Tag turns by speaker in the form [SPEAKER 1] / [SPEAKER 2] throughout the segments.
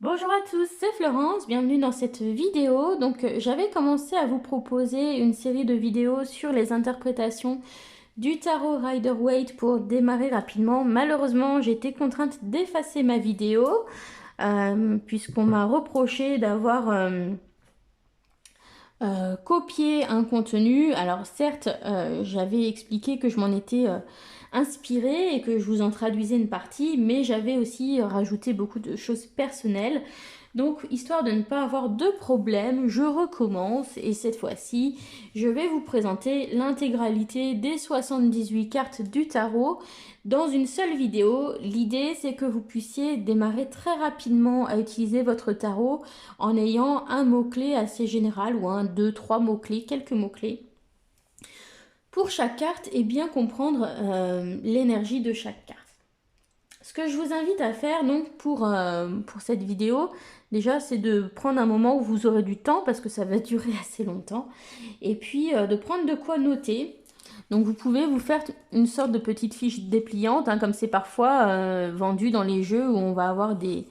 [SPEAKER 1] Bonjour à tous, c'est Florence, bienvenue dans cette vidéo. J'avais commencé à vous proposer une série de vidéos sur les interprétations du tarot Rider-Waite pour démarrer rapidement. Malheureusement, j'ai été contrainte d'effacer ma vidéo puisqu'on m'a reproché d'avoir copié un contenu. Alors certes, j'avais expliqué que je m'en étais inspirée et que je vous en traduisais une partie, mais j'avais aussi rajouté beaucoup de choses personnelles. Donc, histoire de ne pas avoir de problème, je recommence et cette fois-ci, je vais vous présenter l'intégralité des 78 cartes du tarot dans une seule vidéo. L'idée, c'est que vous puissiez démarrer très rapidement à utiliser votre tarot en ayant un mot-clé assez général ou un, deux, trois mots-clés, quelques mots-clés pour chaque carte et bien comprendre l'énergie de chaque carte. Ce que je vous invite à faire donc pour cette vidéo, déjà c'est de prendre un moment où vous aurez du temps parce que ça va durer assez longtemps et puis de prendre de quoi noter. Donc vous pouvez vous faire une sorte de petite fiche dépliante comme c'est parfois vendu dans les jeux où on va avoir des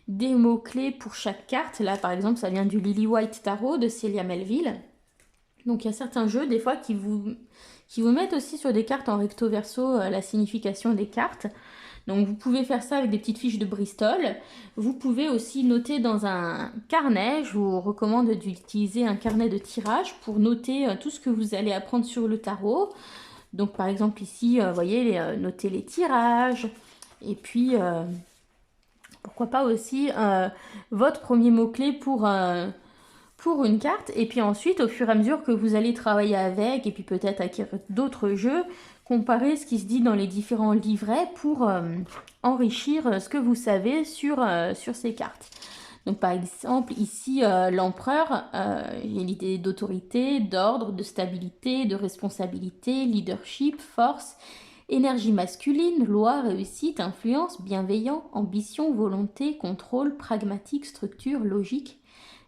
[SPEAKER 1] mots-clés pour chaque carte. Là par exemple ça vient du Lily White Tarot de Celia Melville. Donc il y a certains jeux des fois qui vous mettent aussi sur des cartes en recto verso la signification des cartes. Donc vous pouvez faire ça avec des petites fiches de Bristol. Vous pouvez aussi noter dans un carnet. Je vous recommande d'utiliser un carnet de tirage pour noter tout ce que vous allez apprendre sur le tarot. Donc par exemple ici, vous voyez, noter les tirages. Et puis, pourquoi pas aussi votre premier mot-clé pour une carte. Et puis ensuite, au fur et à mesure que vous allez travailler avec, et puis peut-être acquérir d'autres jeux, comparer ce qui se dit dans les différents livrets pour enrichir ce que vous savez sur ces cartes. Donc par exemple, ici, l'empereur, il y a l'idée d'autorité, d'ordre, de stabilité, de responsabilité, leadership, force, énergie masculine, loi, réussite, influence, bienveillant, ambition, volonté, contrôle, pragmatique, structure, logique,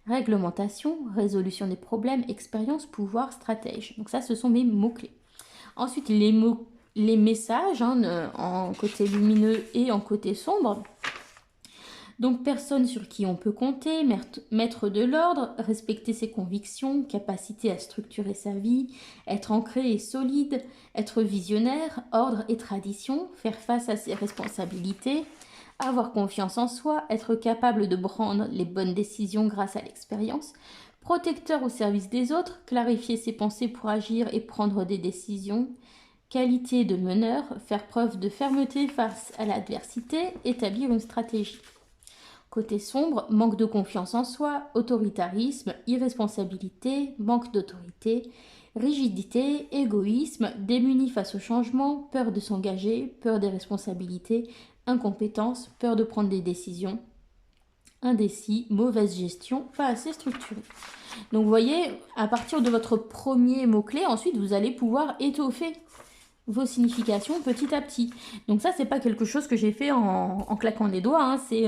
[SPEAKER 1] réglementation, résolution des problèmes, expérience, pouvoir, stratège. Donc ça, ce sont mes mots-clés. Ensuite, les messages en côté lumineux et en côté sombre. Donc personne sur qui on peut compter, mettre de l'ordre, respecter ses convictions, capacité à structurer sa vie, être ancré et solide, être visionnaire, ordre et tradition, faire face à ses responsabilités, avoir confiance en soi, être capable de prendre les bonnes décisions grâce à l'expérience, protecteur au service des autres, clarifier ses pensées pour agir et prendre des décisions, qualité de meneur, faire preuve de fermeté face à l'adversité, établir une stratégie. Côté sombre, manque de confiance en soi, autoritarisme, irresponsabilité, manque d'autorité, rigidité, égoïsme, démuni face au changement, peur de s'engager, peur des responsabilités, incompétence, peur de prendre des décisions, indécis, mauvaise gestion, pas assez structuré. Donc vous voyez, à partir de votre premier mot-clé, ensuite vous allez pouvoir étoffer vos significations petit à petit. Donc ça, c'est pas quelque chose que j'ai fait en claquant des doigts, c'est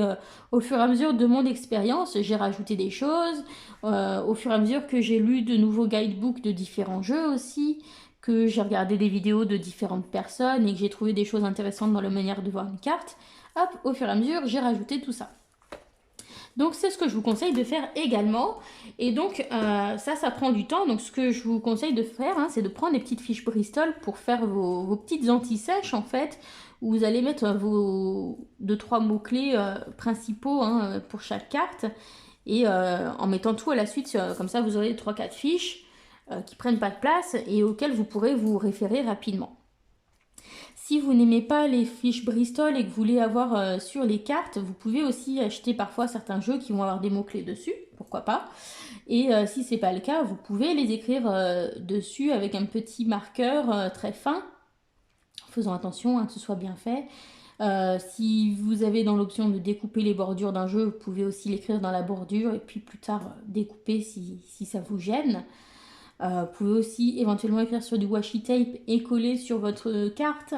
[SPEAKER 1] au fur et à mesure de mon expérience, j'ai rajouté des choses, au fur et à mesure que j'ai lu de nouveaux guidebooks de différents jeux aussi, que j'ai regardé des vidéos de différentes personnes et que j'ai trouvé des choses intéressantes dans la manière de voir une carte, hop, au fur et à mesure, j'ai rajouté tout ça. Donc c'est ce que je vous conseille de faire également. Et donc ça prend du temps. Donc ce que je vous conseille de faire, c'est de prendre des petites fiches Bristol pour faire vos petites anti-sèches en fait, où vous allez mettre vos 2-3 mots-clés principaux pour chaque carte. Et en mettant tout à la suite, comme ça vous aurez 3-4 fiches qui prennent pas de place et auxquelles vous pourrez vous référer rapidement. Si vous n'aimez pas les fiches Bristol et que vous voulez avoir sur les cartes, vous pouvez aussi acheter parfois certains jeux qui vont avoir des mots-clés dessus, pourquoi pas. Et si c'est pas le cas, vous pouvez les écrire dessus avec un petit marqueur très fin, en faisant attention que ce soit bien fait. Si vous avez dans l'option de découper les bordures d'un jeu, vous pouvez aussi l'écrire dans la bordure et puis plus tard découper si ça vous gêne. Vous pouvez aussi éventuellement écrire sur du washi tape et coller sur votre carte.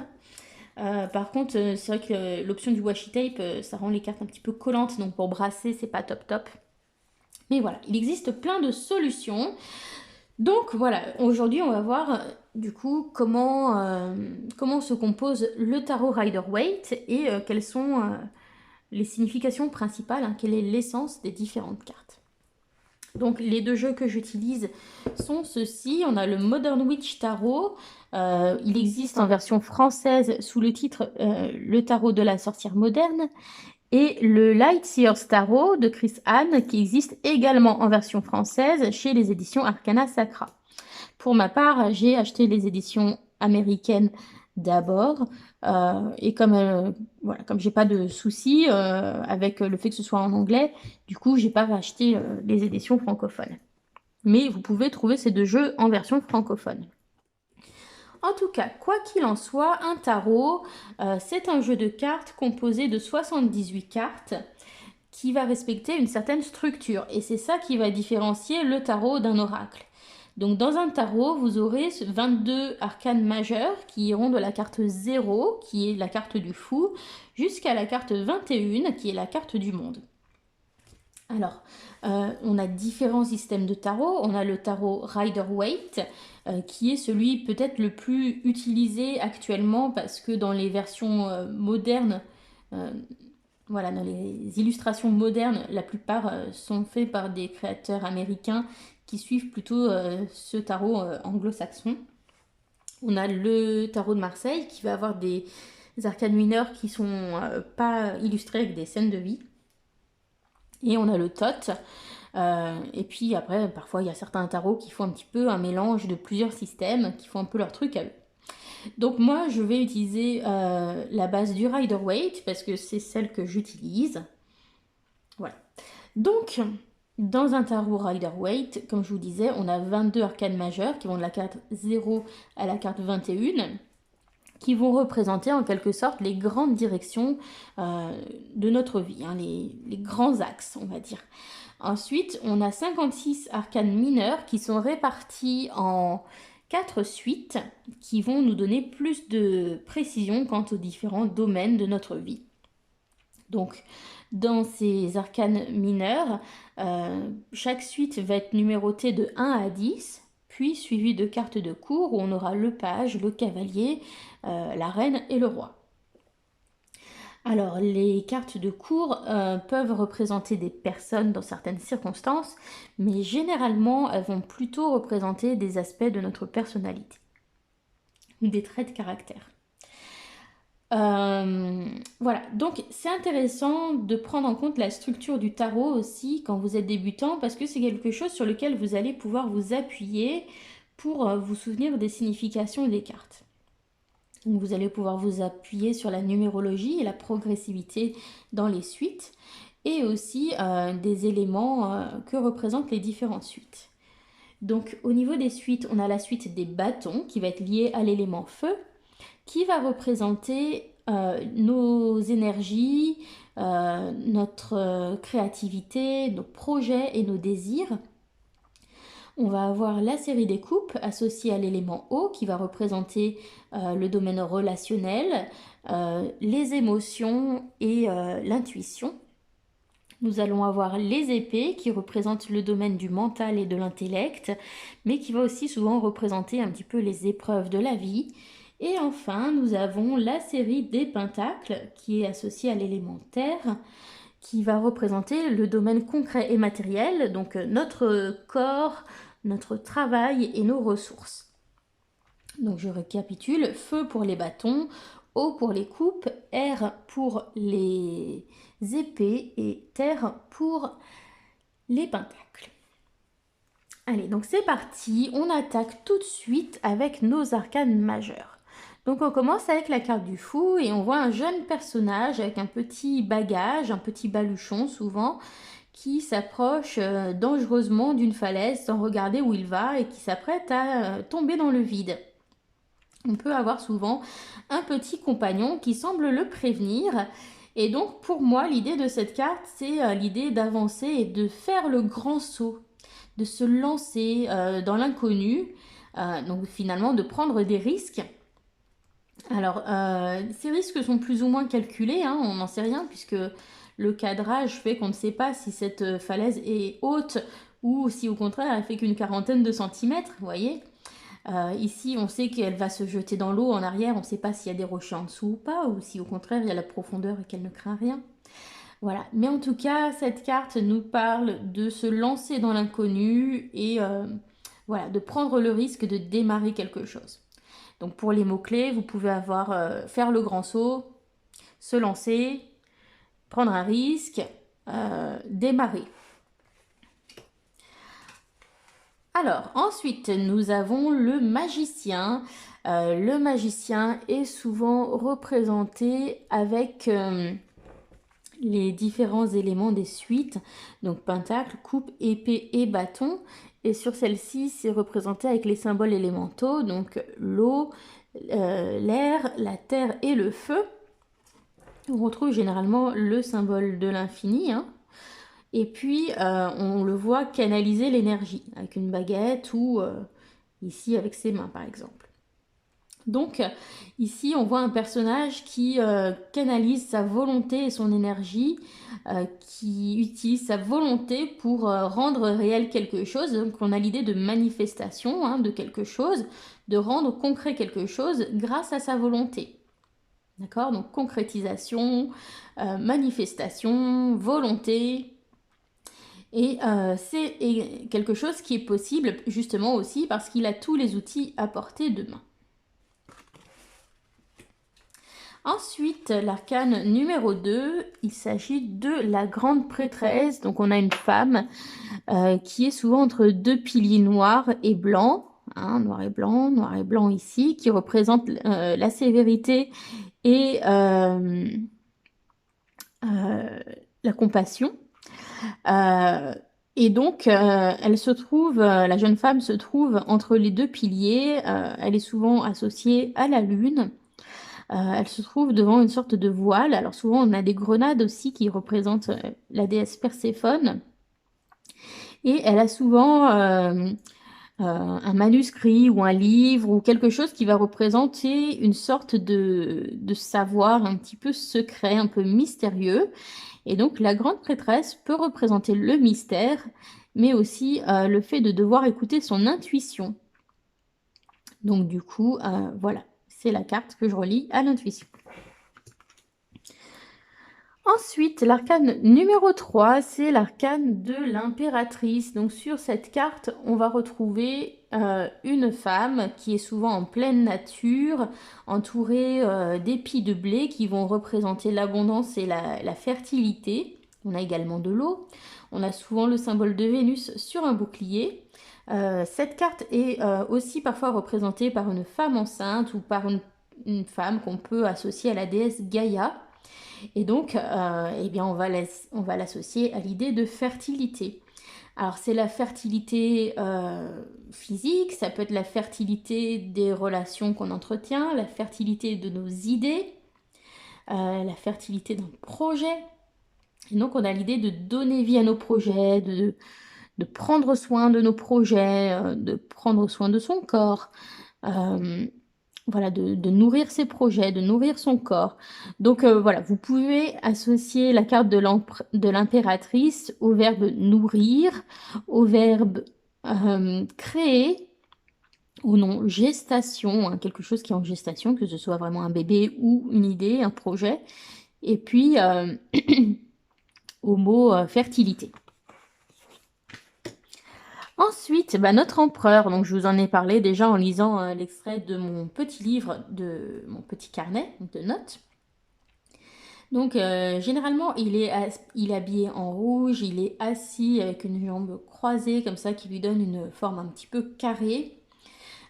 [SPEAKER 1] Par contre, c'est vrai que l'option du washi tape, ça rend les cartes un petit peu collantes, donc pour brasser, c'est pas top top. Mais voilà, il existe plein de solutions. Donc voilà, aujourd'hui on va voir du coup comment se compose le tarot Rider-Waite et quels sont les significations principales, hein, quelle est l'essence des différentes cartes. Donc les deux jeux que j'utilise sont ceux-ci. On a le Modern Witch Tarot. Il existe en version française sous le titre Le Tarot de la sorcière moderne. Et le Lightseers Tarot de Chris Hahn, qui existe également en version française chez les éditions Arcana Sacra. Pour ma part, j'ai acheté les éditions américaines d'abord. Et voilà, comme j'ai pas de soucis avec le fait que ce soit en anglais, du coup, j'ai pas acheté les éditions francophones. Mais vous pouvez trouver ces deux jeux en version francophone. En tout cas, quoi qu'il en soit, un tarot, c'est un jeu de cartes composé de 78 cartes qui va respecter une certaine structure. Et c'est ça qui va différencier le tarot d'un oracle. Donc dans un tarot, vous aurez 22 arcanes majeures qui iront de la carte 0, qui est la carte du fou, jusqu'à la carte 21, qui est la carte du monde. Alors, on a différents systèmes de tarot. On a le tarot Rider-Waite, qui est celui peut-être le plus utilisé actuellement parce que dans les versions modernes, voilà, dans les illustrations modernes, la plupart sont faites par des créateurs américains qui suivent plutôt ce tarot anglo-saxon. On a le tarot de Marseille qui va avoir des arcanes mineures qui sont pas illustrées avec des scènes de vie. Et on a le Thoth. Et puis après, parfois, il y a certains tarots qui font un petit peu un mélange de plusieurs systèmes, qui font un peu leur truc à eux. Donc moi, je vais utiliser la base du Rider-Waite, parce que c'est celle que j'utilise. Voilà. Donc, dans un tarot Rider-Waite, comme je vous disais, on a 22 arcanes majeures qui vont de la carte 0 à la carte 21, qui vont représenter en quelque sorte les grandes directions de notre vie, hein, les grands axes, on va dire. Ensuite, on a 56 arcanes mineures qui sont réparties en 4 suites qui vont nous donner plus de précision quant aux différents domaines de notre vie. Donc, dans ces arcanes mineures, chaque suite va être numérotée de 1 à 10, puis suivie de cartes de cour où on aura le page, le cavalier, la reine et le roi. Alors, les cartes de cour peuvent représenter des personnes dans certaines circonstances, mais généralement, elles vont plutôt représenter des aspects de notre personnalité ou des traits de caractère. Voilà, donc c'est intéressant de prendre en compte la structure du tarot aussi quand vous êtes débutant parce que c'est quelque chose sur lequel vous allez pouvoir vous appuyer pour vous souvenir des significations des cartes. Donc vous allez pouvoir vous appuyer sur la numérologie et la progressivité dans les suites et aussi des éléments que représentent les différentes suites. Donc au niveau des suites, on a la suite des bâtons qui va être liée à l'élément feu, qui va représenter nos énergies, notre créativité, nos projets et nos désirs. On va avoir la série des coupes associée à l'élément eau qui va représenter le domaine relationnel, les émotions et l'intuition. Nous allons avoir les épées qui représentent le domaine du mental et de l'intellect, mais qui va aussi souvent représenter un petit peu les épreuves de la vie. Et enfin, nous avons la série des pentacles qui est associée à l'élément terre, qui va représenter le domaine concret et matériel, donc notre corps, notre travail et nos ressources. Donc je récapitule, feu pour les bâtons, eau pour les coupes, air pour les épées et terre pour les pentacles. Allez, donc c'est parti, on attaque tout de suite avec nos arcanes majeures. Donc on commence avec la carte du fou et on voit un jeune personnage avec un petit bagage, un petit baluchon souvent, qui s'approche dangereusement d'une falaise sans regarder où il va et qui s'apprête à tomber dans le vide. On peut avoir souvent un petit compagnon qui semble le prévenir. Et donc pour moi, l'idée de cette carte, c'est l'idée d'avancer et de faire le grand saut, de se lancer dans l'inconnu, donc finalement de prendre des risques. Alors, ces risques sont plus ou moins calculés, hein, on n'en sait rien puisque le cadrage fait qu'on ne sait pas si cette falaise est haute ou si au contraire elle fait qu'une quarantaine de centimètres, vous voyez. Ici, on sait qu'elle va se jeter dans l'eau en arrière, on ne sait pas s'il y a des rochers en dessous ou pas, ou si au contraire il y a la profondeur et qu'elle ne craint rien. Voilà. Mais en tout cas, cette carte nous parle de se lancer dans l'inconnu et voilà, de prendre le risque de démarrer quelque chose. Donc pour les mots-clés, vous pouvez avoir faire le grand saut, se lancer, prendre un risque, démarrer. Alors, ensuite, nous avons le magicien. Le magicien est souvent représenté avec les différents éléments des suites, donc pentacle, coupe, épée et bâton. Et sur celle-ci, c'est représenté avec les symboles élémentaux, donc l'eau, l'air, la terre et le feu. On retrouve généralement le symbole de l'infini, hein. Et puis, on le voit canaliser l'énergie avec une baguette ou ici avec ses mains, par exemple. Donc, ici, on voit un personnage qui canalise sa volonté et son énergie, qui utilise sa volonté pour rendre réel quelque chose. Donc, on a l'idée de manifestation, hein, de quelque chose, de rendre concret quelque chose grâce à sa volonté. D'accord? Donc, concrétisation, manifestation, volonté. Et c'est quelque chose qui est possible justement aussi parce qu'il a tous les outils à portée de main. Ensuite, l'arcane numéro 2, il s'agit de la grande prêtresse. Donc on a une femme qui est souvent entre deux piliers noirs et blancs, hein, noir et blanc ici, qui représente la sévérité et la compassion. Et donc, elle se trouve, la jeune femme se trouve entre les deux piliers. Elle est souvent associée à la lune. Elle se trouve devant une sorte de voile. Alors souvent, on a des grenades aussi qui représentent la déesse Perséphone. Et elle a souvent un manuscrit ou un livre ou quelque chose qui va représenter une sorte de savoir un petit peu secret, un peu mystérieux. Et donc la grande prêtresse peut représenter le mystère, mais aussi le fait de devoir écouter son intuition. Donc du coup, voilà, c'est la carte que je relie à l'intuition. Ensuite, l'arcane numéro 3, c'est l'arcane de l'impératrice. Donc sur cette carte, on va retrouver une femme qui est souvent en pleine nature, entourée d'épis de blé qui vont représenter l'abondance et la fertilité. On a également de l'eau. On a souvent le symbole de Vénus sur un bouclier. Cette carte est aussi parfois représentée par une femme enceinte ou par une femme qu'on peut associer à la déesse Gaïa. Et donc, eh bien, on va l'associer à l'idée de fertilité. Alors, c'est la fertilité physique, ça peut être la fertilité des relations qu'on entretient, la fertilité de nos idées, la fertilité d'un projet. Et donc, on a l'idée de donner vie à nos projets, de prendre soin de nos projets, de prendre soin de son corps. Voilà, de nourrir ses projets, de nourrir son corps. Donc voilà, vous pouvez associer la carte de l'impératrice au verbe nourrir, au verbe créer, au nom gestation, hein, quelque chose qui est en gestation, que ce soit vraiment un bébé ou une idée, un projet, et puis au mot fertilité. Ensuite, bah, notre empereur, donc je vous en ai parlé déjà en lisant l'extrait de mon petit livre, de mon petit carnet de notes. Donc généralement, il est habillé en rouge, il est assis avec une jambe croisée comme ça qui lui donne une forme un petit peu carrée.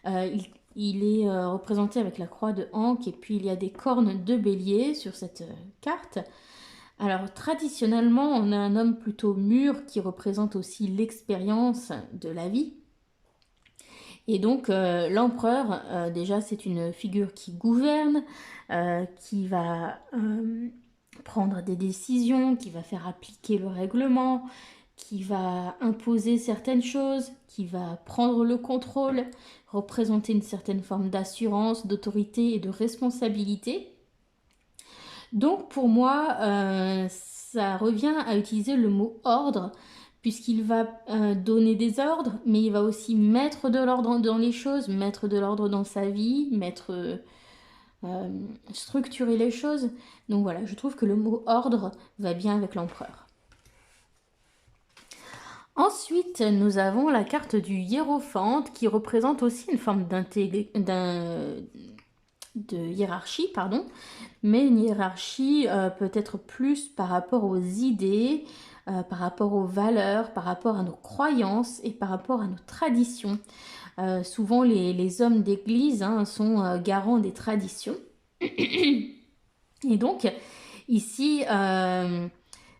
[SPEAKER 1] Il est représenté avec la croix de Ankh et puis il y a des cornes de bélier sur cette carte. Alors traditionnellement, on a un homme plutôt mûr qui représente aussi l'expérience de la vie. Et donc l'empereur, déjà c'est une figure qui gouverne, qui va prendre des décisions, qui va faire appliquer le règlement, qui va imposer certaines choses, qui va prendre le contrôle, représenter une certaine forme d'assurance, d'autorité et de responsabilité. Donc pour moi, ça revient à utiliser le mot ordre, puisqu'il va donner des ordres, mais il va aussi mettre de l'ordre dans les choses, mettre de l'ordre dans sa vie, mettre structurer les choses. Donc voilà, je trouve que le mot ordre va bien avec l'empereur. Ensuite, nous avons la carte du hiérophante qui représente aussi une forme de hiérarchie, pardon, mais une hiérarchie peut-être plus par rapport aux idées, par rapport aux valeurs, par rapport à nos croyances et par rapport à nos traditions. Souvent, les hommes d'église sont garants des traditions. Et donc, ici,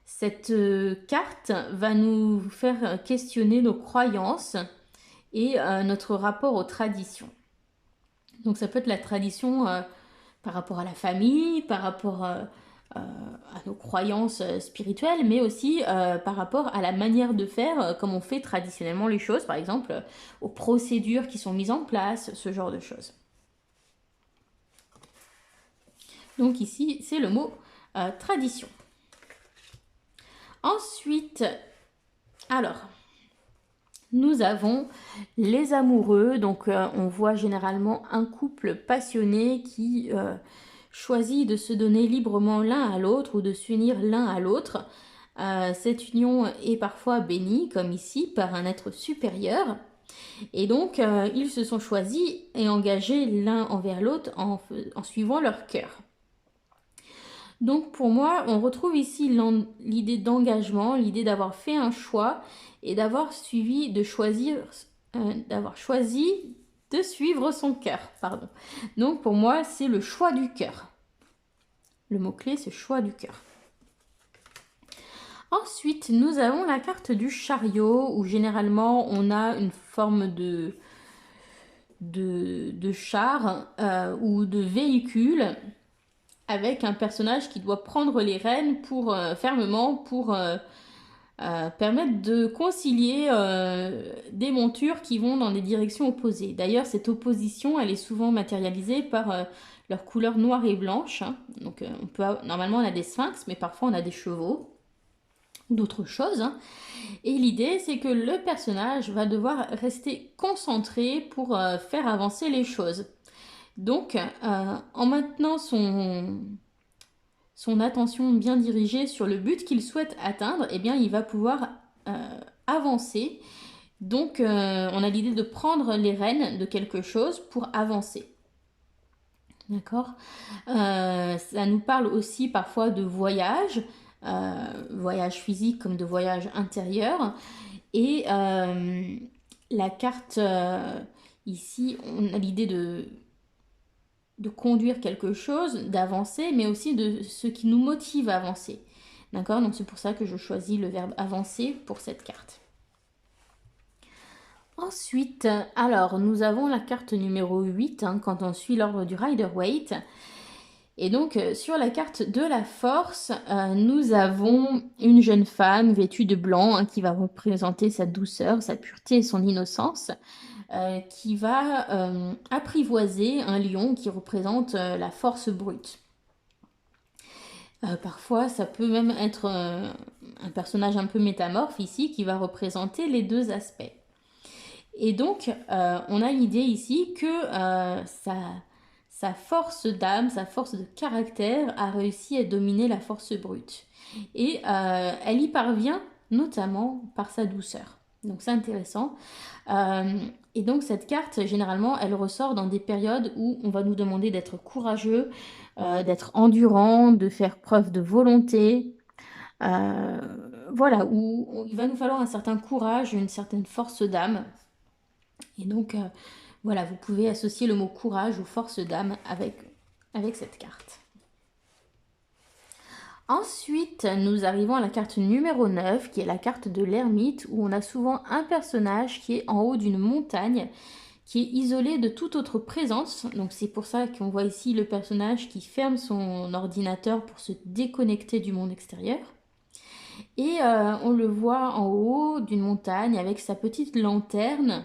[SPEAKER 1] cette carte va nous faire questionner nos croyances et notre rapport aux traditions. Donc ça peut être la tradition par rapport à la famille, par rapport à nos croyances spirituelles, mais aussi par rapport à la manière de faire, comme on fait traditionnellement les choses, par exemple aux procédures qui sont mises en place, ce genre de choses. Donc ici, c'est le mot tradition. Ensuite, alors, nous avons les amoureux. Donc, on voit généralement un couple passionné qui choisit de se donner librement l'un à l'autre ou de s'unir l'un à l'autre. Cette union est parfois bénie, comme ici, par un être supérieur. Et donc, ils se sont choisis et engagés l'un envers l'autre en suivant leur cœur. Donc pour moi, on retrouve ici l'idée d'engagement, l'idée d'avoir fait un choix et d'avoir choisi de suivre son cœur. Pardon. Donc pour moi, c'est le choix du cœur. Le mot-clé, c'est choix du cœur. Ensuite, nous avons la carte du chariot où généralement on a une forme de char ou de véhicule avec un personnage qui doit prendre les rênes fermement pour permettre de concilier des montures qui vont dans des directions opposées. D'ailleurs, cette opposition, elle est souvent matérialisée par leur couleur noire et blanche. Donc, normalement, on a des sphinx, mais parfois on a des chevaux ou d'autres choses. Et l'idée, c'est que le personnage va devoir rester concentré pour faire avancer les choses. Donc, en maintenant son attention bien dirigée sur le but qu'il souhaite atteindre, eh bien, il va pouvoir avancer. Donc, on a l'idée de prendre les rênes de quelque chose pour avancer. D'accord ? Ça nous parle aussi parfois de voyage physique comme de voyage intérieur. Et la carte, ici, on a l'idée de conduire quelque chose, d'avancer, mais aussi de ce qui nous motive à avancer. D'accord ? Donc c'est pour ça que je choisis le verbe avancer pour cette carte. Ensuite, alors, nous avons la carte numéro 8, quand on suit l'ordre du Rider-Waite. Et donc, sur la carte de la force, nous avons une jeune femme vêtue de blanc qui va représenter sa douceur, sa pureté et son innocence. Qui va apprivoiser un lion qui représente la force brute. Parfois, ça peut même être un personnage un peu métamorphe ici qui va représenter les deux aspects. Et donc, on a l'idée ici que sa force d'âme, sa force de caractère a réussi à dominer la force brute. Et elle y parvient notamment par sa douceur. Donc c'est intéressant. Et donc cette carte, généralement, elle ressort dans des périodes où on va nous demander d'être courageux, d'être endurant, de faire preuve de volonté. Voilà, où il va nous falloir un certain courage, une certaine force d'âme. Et donc, voilà, vous pouvez associer le mot courage ou force d'âme avec cette carte. Ensuite, nous arrivons à la carte numéro 9, qui est la carte de l'ermite, où on a souvent un personnage qui est en haut d'une montagne, qui est isolé de toute autre présence. Donc c'est pour ça qu'on voit ici le personnage qui ferme son ordinateur pour se déconnecter du monde extérieur. Et on le voit en haut d'une montagne avec sa petite lanterne.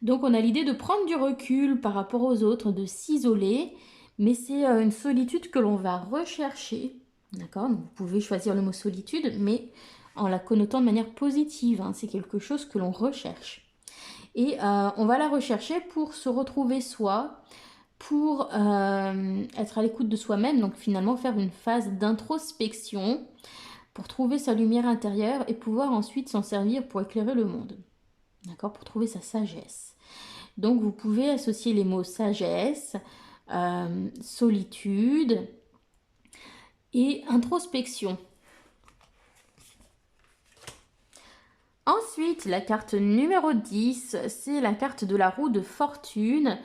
[SPEAKER 1] Donc on a l'idée de prendre du recul par rapport aux autres, de s'isoler. Mais c'est une solitude que l'on va rechercher, d'accord ? Donc, vous pouvez choisir le mot solitude, mais en la connotant de manière positive, c'est quelque chose que l'on recherche. Et on va la rechercher pour se retrouver soi, pour être à l'écoute de soi-même, donc finalement faire une phase d'introspection pour trouver sa lumière intérieure et pouvoir ensuite s'en servir pour éclairer le monde. D'accord? Pour trouver sa sagesse. Donc vous pouvez associer les mots sagesse, solitude et introspection. Ensuite, la carte numéro 10, c'est la carte de la roue de fortune.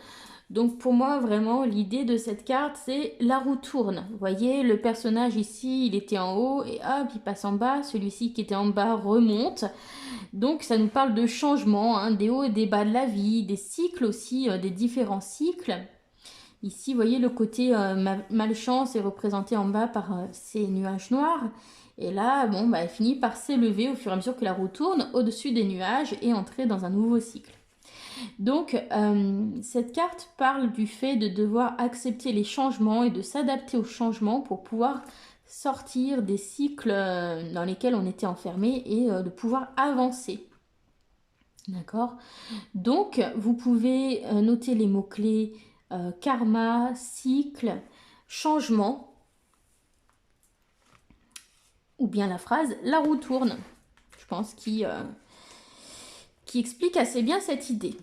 [SPEAKER 1] Donc pour moi, vraiment, l'idée de cette carte, c'est la roue tourne. Vous voyez, le personnage ici, il était en haut et hop, il passe en bas. Celui-ci qui était en bas remonte. Donc ça nous parle de changement, hein, des hauts et des bas de la vie, des cycles aussi, des différents cycles. Ici, vous voyez, le côté malchance est représenté en bas par ces nuages noirs. Et là, bon, bah, elle finit par s'élever au fur et à mesure que la roue tourne au-dessus des nuages et entrer dans un nouveau cycle. Donc, cette carte parle du fait de devoir accepter les changements et de s'adapter aux changements pour pouvoir sortir des cycles dans lesquels on était enfermé et de pouvoir avancer. D'accord? Donc, vous pouvez noter les mots-clés karma, cycle, changement, ou bien la phrase « la roue tourne ». Je pense qui explique assez bien cette idée.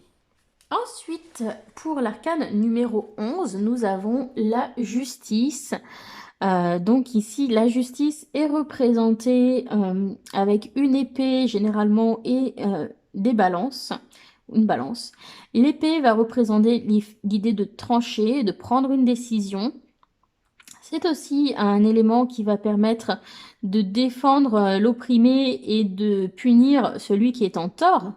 [SPEAKER 1] Ensuite, pour l'arcane numéro 11, nous avons la justice. Donc ici, la justice est représentée avec une épée généralement et des balances. Une balance. L'épée va représenter l'idée de trancher, de prendre une décision. C'est aussi un élément qui va permettre de défendre l'opprimé et de punir celui qui est en tort.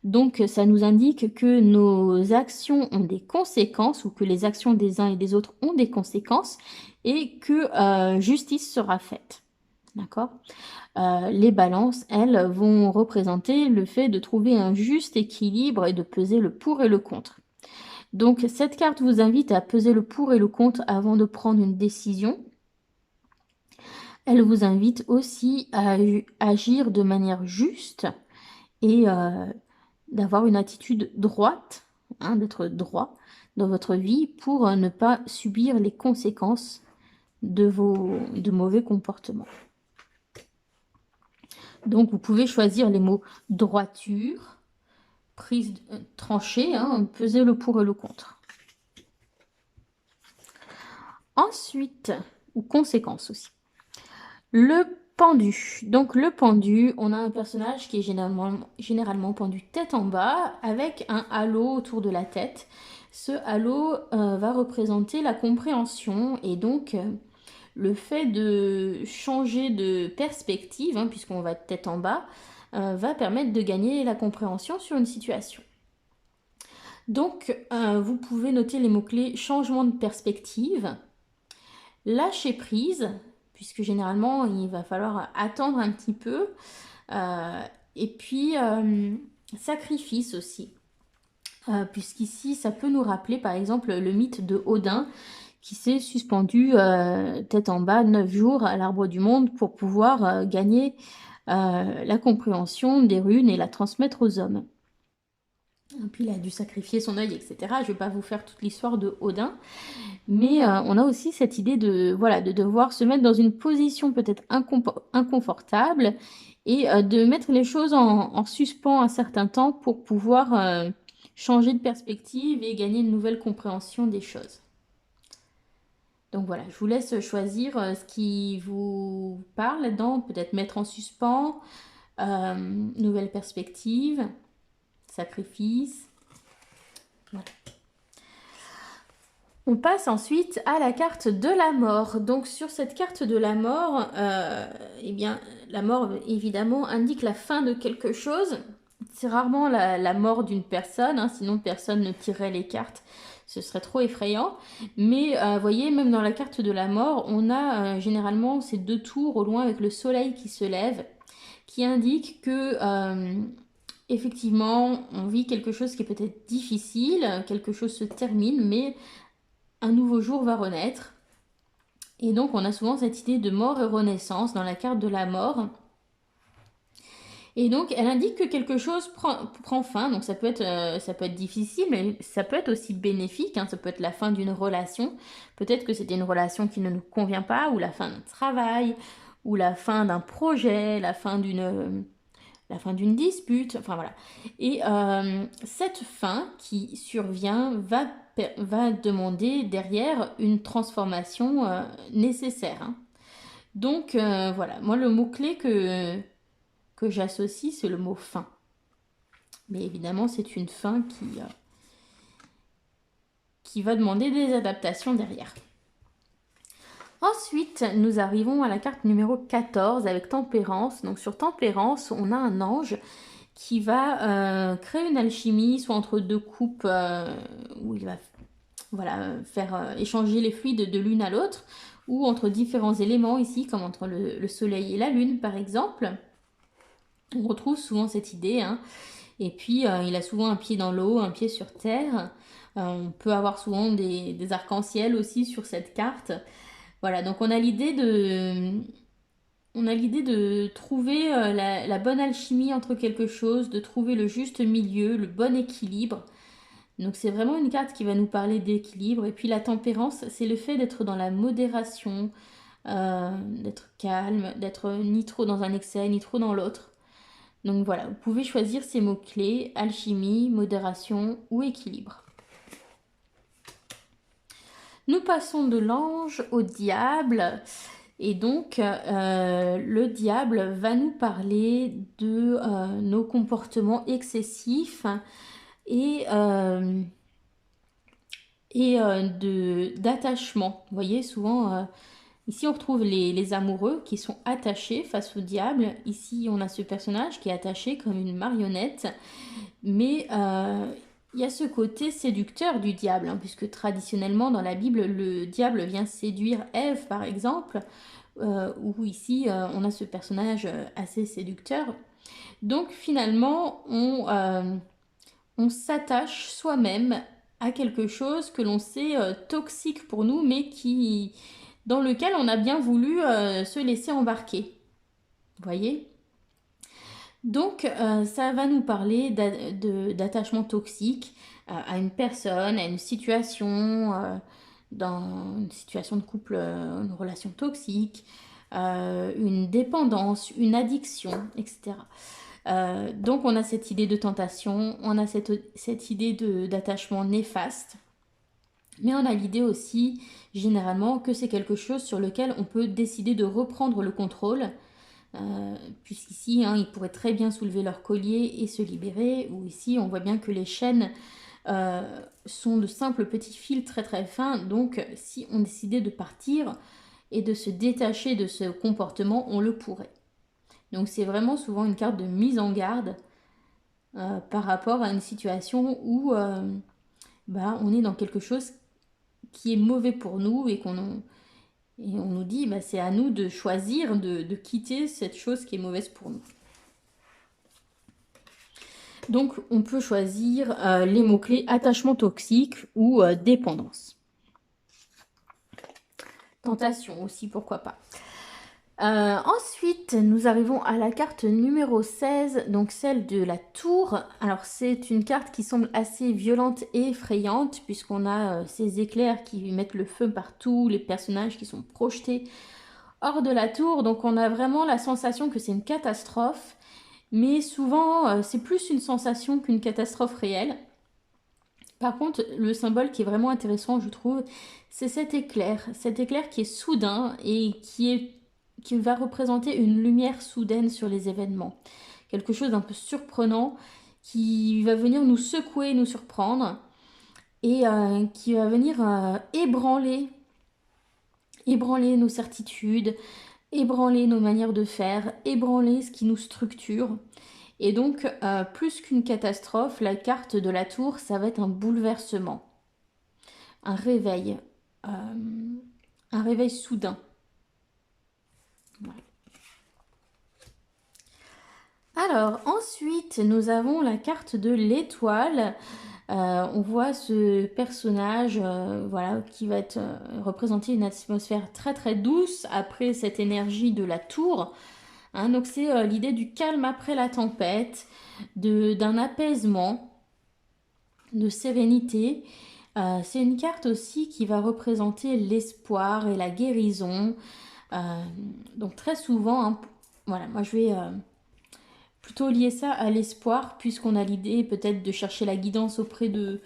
[SPEAKER 1] Donc ça nous indique que nos actions ont des conséquences ou que les actions des uns et des autres ont des conséquences et que justice sera faite. D'accord? Les balances, elles, vont représenter le fait de trouver un juste équilibre et de peser le pour et le contre. Donc cette carte vous invite à peser le pour et le contre avant de prendre une décision. Elle vous invite aussi à agir de manière juste et d'avoir une attitude droite, hein, d'être droit dans votre vie pour ne pas subir les conséquences de mauvais comportements. Donc vous pouvez choisir les mots droiture, prise tranchée, hein, peser le pour et le contre. Ensuite, ou conséquences aussi. Le pendu. Donc le pendu, on a un personnage qui est généralement pendu tête en bas avec un halo autour de la tête. Ce halo va représenter la compréhension et donc le fait de changer de perspective, hein, puisqu'on va tête en bas, va permettre de gagner la compréhension sur une situation. Donc vous pouvez noter les mots-clés changement de perspective, lâcher prise, puisque généralement il va falloir attendre un petit peu, et puis sacrifice aussi, puisqu'ici ça peut nous rappeler par exemple le mythe de Odin qui s'est suspendu tête en bas 9 jours à l'arbre du monde pour pouvoir gagner la compréhension des runes et la transmettre aux hommes. Et puis il a dû sacrifier son œil, etc. Je ne vais pas vous faire toute l'histoire de Odin, mais on a aussi cette idée de, voilà, de devoir se mettre dans une position peut-être inconfortable et de mettre les choses en suspens un certain temps pour pouvoir changer de perspective et gagner une nouvelle compréhension des choses. Donc voilà, je vous laisse choisir ce qui vous parle là-dedans, peut-être mettre en suspens, nouvelle perspective, sacrifice. Voilà. On passe ensuite à la carte de la mort. Donc sur cette carte de la mort, eh bien, la mort évidemment indique la fin de quelque chose. C'est rarement la mort d'une personne, hein, sinon personne ne tirerait les cartes. Ce serait trop effrayant. Mais vous voyez, même dans la carte de la mort, on a généralement ces deux tours au loin avec le soleil qui se lève, qui indique que effectivement, on vit quelque chose qui est peut-être difficile, quelque chose se termine, mais un nouveau jour va renaître. Et donc on a souvent cette idée de mort et renaissance dans la carte de la mort. Et donc, elle indique que quelque chose prend fin. Donc, ça peut être difficile, mais ça peut être aussi bénéfique, hein. Ça peut être la fin d'une relation. Peut-être que c'était une relation qui ne nous convient pas, ou la fin d'un travail, ou la fin d'un projet, la fin d'une dispute. Enfin, voilà. Et cette fin qui survient va demander derrière une transformation nécessaire, hein. Donc, voilà. Moi, le mot-clé que j'associe, c'est le mot fin. Mais évidemment, c'est une fin qui va demander des adaptations derrière. Ensuite, nous arrivons à la carte numéro 14 avec Tempérance. Donc sur Tempérance, on a un ange qui va créer une alchimie, soit entre deux coupes où il va faire échanger les fluides de l'une à l'autre, ou entre différents éléments ici, comme entre le soleil et la lune par exemple. On retrouve souvent cette idée, hein. Et puis, il a souvent un pied dans l'eau, un pied sur terre. On peut avoir souvent des arcs-en-ciel aussi sur cette carte. Voilà, donc on a l'idée de trouver la bonne alchimie entre quelque chose, de trouver le juste milieu, le bon équilibre. Donc c'est vraiment une carte qui va nous parler d'équilibre. Et puis la tempérance, c'est le fait d'être dans la modération, d'être calme, d'être ni trop dans un excès, ni trop dans l'autre. Donc voilà, vous pouvez choisir ces mots-clés, alchimie, modération ou équilibre. Nous passons de l'ange au diable. Et donc, le diable va nous parler de nos comportements excessifs et, d'attachement. Vous voyez, souvent, ici on retrouve les amoureux qui sont attachés face au diable. Ici, on a ce personnage qui est attaché comme une marionnette. Mais il y a ce côté séducteur du diable, hein, puisque traditionnellement dans la Bible, le diable vient séduire Ève, par exemple, où ici on a ce personnage assez séducteur. Donc finalement, on s'attache soi-même à quelque chose que l'on sait toxique pour nous, mais dans lequel on a bien voulu se laisser embarquer. Vous voyez ? Donc, ça va nous parler d'attachement toxique à une personne, à une situation, dans une situation de couple, une relation toxique, une dépendance, une addiction, etc. Donc, on a cette idée de tentation, on a cette idée d'attachement néfaste, mais on a l'idée aussi, généralement, que c'est quelque chose sur lequel on peut décider de reprendre le contrôle. Puisqu'ici, hein, ils pourraient très bien soulever leur collier et se libérer, ou ici, on voit bien que les chaînes sont de simples petits fils très très fins, donc si on décidait de partir et de se détacher de ce comportement, on le pourrait. Donc c'est vraiment souvent une carte de mise en garde par rapport à une situation où on est dans quelque chose qui est mauvais pour nous et on nous dit, c'est à nous de choisir, de quitter cette chose qui est mauvaise pour nous. Donc, on peut choisir les mots-clés attachement toxique ou dépendance. Tentation aussi, pourquoi pas. Ensuite, nous arrivons à la carte numéro 16, donc celle de la tour. Alors, c'est une carte qui semble assez violente et effrayante, puisqu'on a ces éclairs qui mettent le feu partout, les personnages qui sont projetés hors de la tour. Donc, on a vraiment la sensation que c'est une catastrophe, mais souvent, c'est plus une sensation qu'une catastrophe réelle. Par contre, le symbole qui est vraiment intéressant, je trouve, c'est cet éclair qui est soudain et qui va représenter une lumière soudaine sur les événements. Quelque chose d'un peu surprenant qui va venir nous secouer, nous surprendre et qui va venir ébranler nos certitudes, ébranler nos manières de faire, ébranler ce qui nous structure. Et donc, plus qu'une catastrophe, la carte de la tour, ça va être un bouleversement, un réveil soudain. Voilà. Alors, ensuite, nous avons la carte de l'étoile. On voit ce personnage qui va représenter une atmosphère très très douce après cette énergie de la tour. hein. Donc c'est l'idée du calme après la tempête, d'un apaisement, de sérénité. C'est une carte aussi qui va représenter l'espoir et la guérison. Euh, donc très souvent, hein, voilà, moi je vais plutôt lier ça à l'espoir, puisqu'on a l'idée peut-être de chercher la guidance auprès de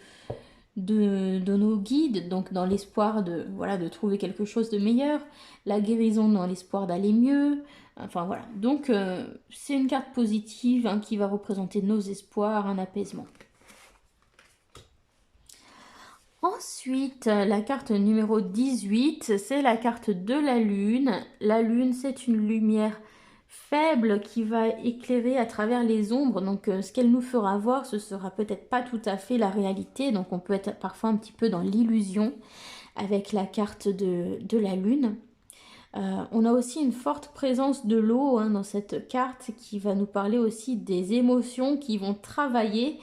[SPEAKER 1] nos guides, donc dans l'espoir de, voilà, de trouver quelque chose de meilleur, la guérison dans l'espoir d'aller mieux, enfin voilà. Donc c'est une carte positive, hein, qui va représenter nos espoirs, un apaisement. Ensuite, la carte numéro 18, c'est la carte de la lune. La lune, c'est une lumière faible qui va éclairer à travers les ombres. Donc, ce qu'elle nous fera voir, ce sera peut-être pas tout à fait la réalité. Donc, on peut être parfois un petit peu dans l'illusion avec la carte de la lune. On a aussi une forte présence de l'eau, hein, dans cette carte qui va nous parler aussi des émotions qui vont travailler.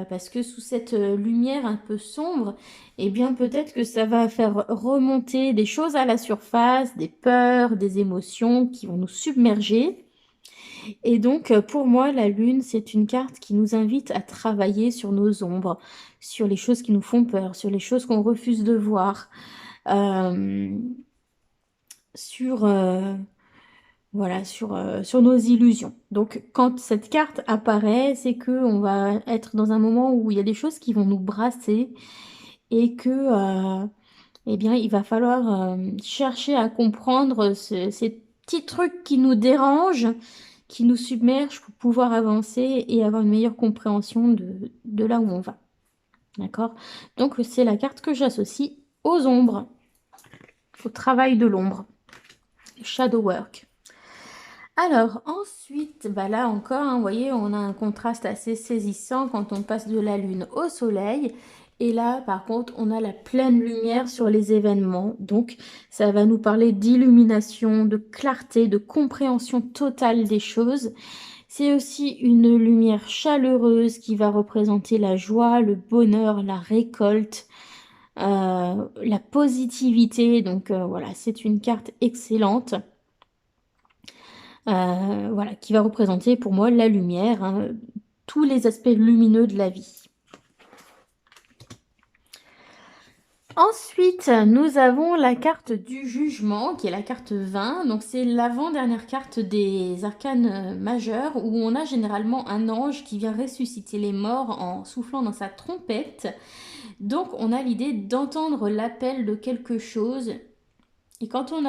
[SPEAKER 1] Parce que sous cette lumière un peu sombre, eh bien peut-être que ça va faire remonter des choses à la surface, des peurs, des émotions qui vont nous submerger. Et donc pour moi, la lune, c'est une carte qui nous invite à travailler sur nos ombres, sur les choses qui nous font peur, sur les choses qu'on refuse de voir, euh, sur, voilà, sur nos illusions. Donc, quand cette carte apparaît, c'est que on va être dans un moment où il y a des choses qui vont nous brasser et que, eh bien, il va falloir chercher à comprendre ces petits trucs qui nous dérangent, qui nous submergent pour pouvoir avancer et avoir une meilleure compréhension de là où on va. D'accord? Donc, c'est la carte que j'associe aux ombres, au travail de l'ombre, shadow work. Alors ensuite, bah là encore, hein, vous voyez, on a un contraste assez saisissant quand on passe de la lune au soleil. Et là, par contre, on a la pleine lumière sur les événements. Donc, ça va nous parler d'illumination, de clarté, de compréhension totale des choses. C'est aussi une lumière chaleureuse qui va représenter la joie, le bonheur, la récolte, la positivité. Donc, voilà, c'est une carte excellente. Voilà, qui va représenter pour moi la lumière, hein, tous les aspects lumineux de la vie. Ensuite, nous avons la carte du jugement, qui est la carte 20. Donc, c'est l'avant-dernière carte des arcanes majeurs, où on a généralement un ange qui vient ressusciter les morts en soufflant dans sa trompette. Donc, on a l'idée d'entendre l'appel de quelque chose. Et quand on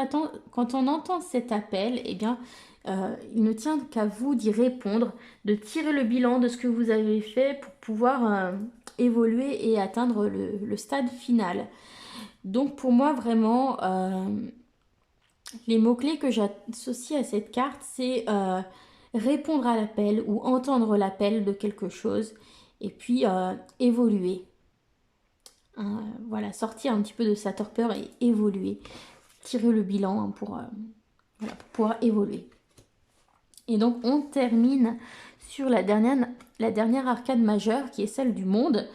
[SPEAKER 1] entend cet appel, eh bien, il ne tient qu'à vous d'y répondre, de tirer le bilan de ce que vous avez fait pour pouvoir évoluer et atteindre le stade final. Donc pour moi, vraiment, les mots-clés que j'associe à cette carte, c'est répondre à l'appel ou entendre l'appel de quelque chose et puis évoluer. Voilà, sortir un petit peu de sa torpeur et évoluer. Tirer le bilan, hein, voilà, pour pouvoir évoluer. Et donc on termine sur la dernière arcade majeure qui est celle du monde,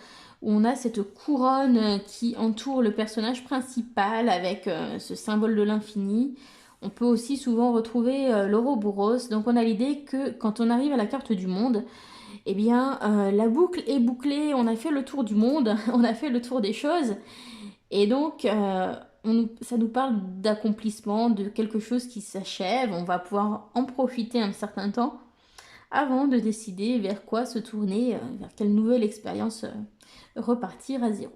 [SPEAKER 1] où on a cette couronne qui entoure le personnage principal avec ce symbole de l'infini. On peut aussi souvent retrouver l'Ouroboros. Donc on a l'idée que quand on arrive à la carte du monde, eh bien la boucle est bouclée, on a fait le tour du monde, on a fait le tour des choses. Et donc, ça nous parle d'accomplissement, de quelque chose qui s'achève. On va pouvoir en profiter un certain temps avant de décider vers quoi se tourner, vers quelle nouvelle expérience repartir à zéro.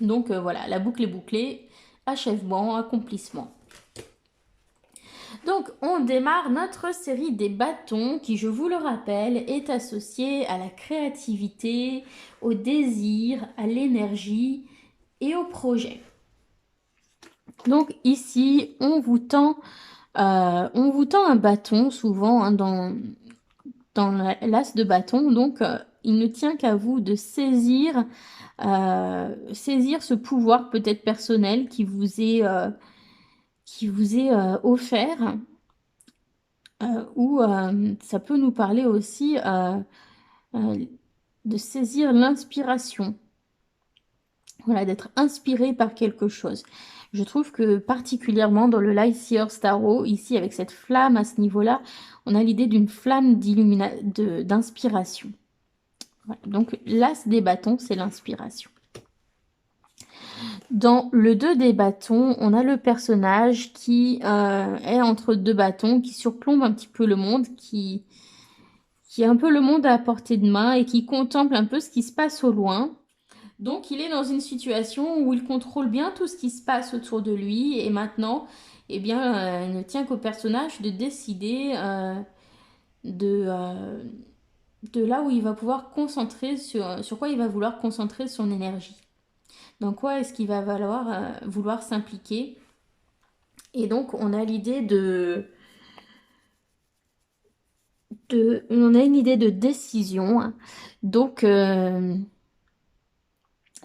[SPEAKER 1] Donc voilà, la boucle est bouclée, achèvement, accomplissement. Donc on démarre notre série des bâtons qui, je vous le rappelle, est associée à la créativité, au désir, à l'énergie et au projet. Donc ici, on vous tend un bâton souvent, hein, dans l'as de bâton. Donc il ne tient qu'à vous de saisir ce pouvoir peut-être personnel qui vous est offert. Ou ça peut nous parler aussi de saisir l'inspiration. voilà, d'être inspiré par quelque chose. Je trouve que particulièrement dans le Light Seers Tarot, ici avec cette flamme à ce niveau-là, on a l'idée d'une flamme d'inspiration. Voilà. Donc l'as des bâtons, c'est l'inspiration. Dans le 2 des bâtons, on a le personnage qui est entre deux bâtons, qui surplombe un petit peu le monde, qui a un peu le monde à portée de main et qui contemple un peu ce qui se passe au loin. Donc il est dans une situation où il contrôle bien tout ce qui se passe autour de lui et maintenant, eh bien, il ne tient qu'au personnage de décider de, euh, de là où il va pouvoir concentrer sur quoi il va vouloir concentrer son énergie. Dans quoi est-ce qu'il va vouloir s'impliquer. Et donc on a l'idée on a une idée de décision. Donc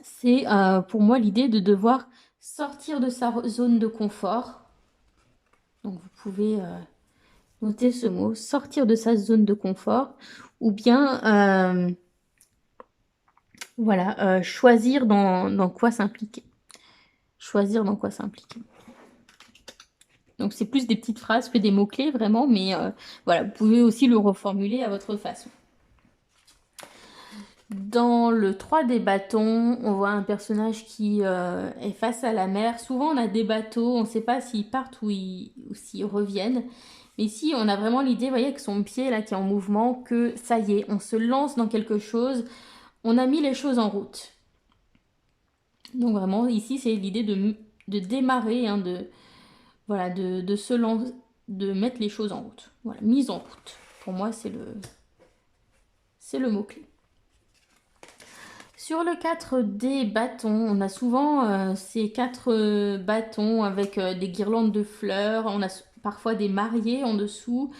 [SPEAKER 1] c'est pour moi l'idée de devoir sortir de sa zone de confort. Donc vous pouvez noter ce mot, sortir de sa zone de confort, ou bien voilà, choisir dans quoi s'impliquer. Choisir dans quoi s'impliquer. Donc c'est plus des petites phrases que des mots-clés vraiment, mais voilà, vous pouvez aussi le reformuler à votre façon. Dans le 3 des bâtons, on voit un personnage qui est face à la mer. Souvent, on a des bateaux, on ne sait pas s'ils partent ou s'ils reviennent. Mais ici, on a vraiment l'idée, vous voyez, avec son pied là qui est en mouvement, que ça y est, on se lance dans quelque chose, on a mis les choses en route. Donc vraiment, ici, c'est l'idée de démarrer, hein, voilà, de se lancer, de mettre les choses en route. Voilà, mise en route. Pour moi, c'est le mot-clé. Sur le 4 des bâtons, on a souvent ces 4 bâtons avec des guirlandes de fleurs, on a parfois des mariés en dessous.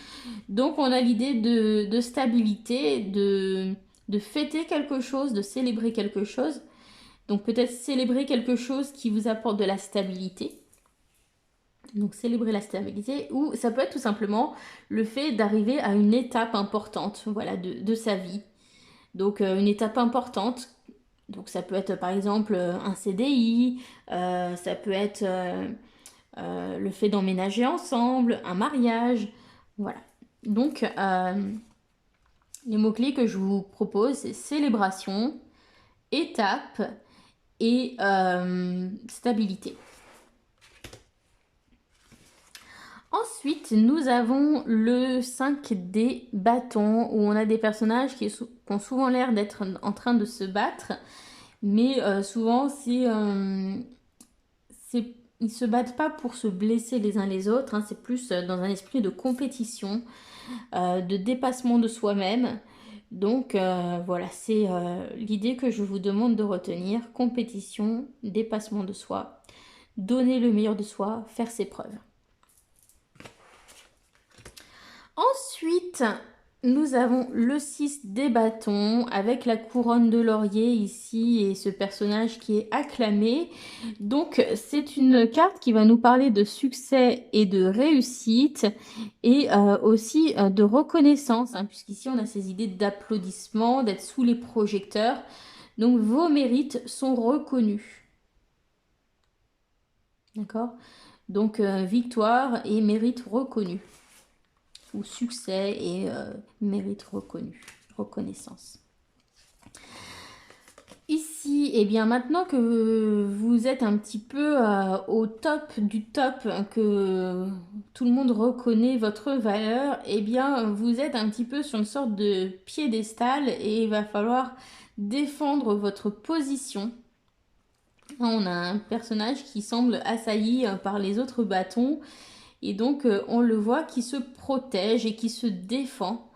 [SPEAKER 1] Donc on a l'idée de stabilité, de fêter quelque chose, de célébrer quelque chose. Donc peut-être célébrer quelque chose qui vous apporte de la stabilité. Donc célébrer la stabilité, ou ça peut être tout simplement le fait d'arriver à une étape importante, voilà, de sa vie. Donc une étape importante. Donc ça peut être par exemple un CDI, ça peut être le fait d'emménager ensemble, un mariage, voilà. Donc les mots-clés que je vous propose, c'est célébration, étape et stabilité. Ensuite, nous avons le 5 des bâtons, où on a des personnages qui ont souvent l'air d'être en train de se battre, mais souvent ils se battent pas pour se blesser les uns les autres, hein, c'est plus dans un esprit de compétition, de dépassement de soi-même. Donc voilà, c'est l'idée que je vous demande de retenir, compétition, dépassement de soi, donner le meilleur de soi, faire ses preuves. Ensuite, nous avons le 6 des bâtons avec la couronne de laurier ici et ce personnage qui est acclamé. Donc c'est une carte qui va nous parler de succès et de réussite et aussi de reconnaissance, hein, puisqu'ici on a ces idées d'applaudissements, d'être sous les projecteurs. Donc vos mérites sont reconnus. D'accord? Donc victoire et mérite reconnu. Ou succès et mérite reconnu, reconnaissance. Ici, et bien maintenant que vous êtes un petit peu au top du top, que tout le monde reconnaît votre valeur, et bien vous êtes un petit peu sur une sorte de piédestal et il va falloir défendre votre position. On a un personnage qui semble assailli par les autres bâtons. Et donc, on le voit qui se protège et qui se défend.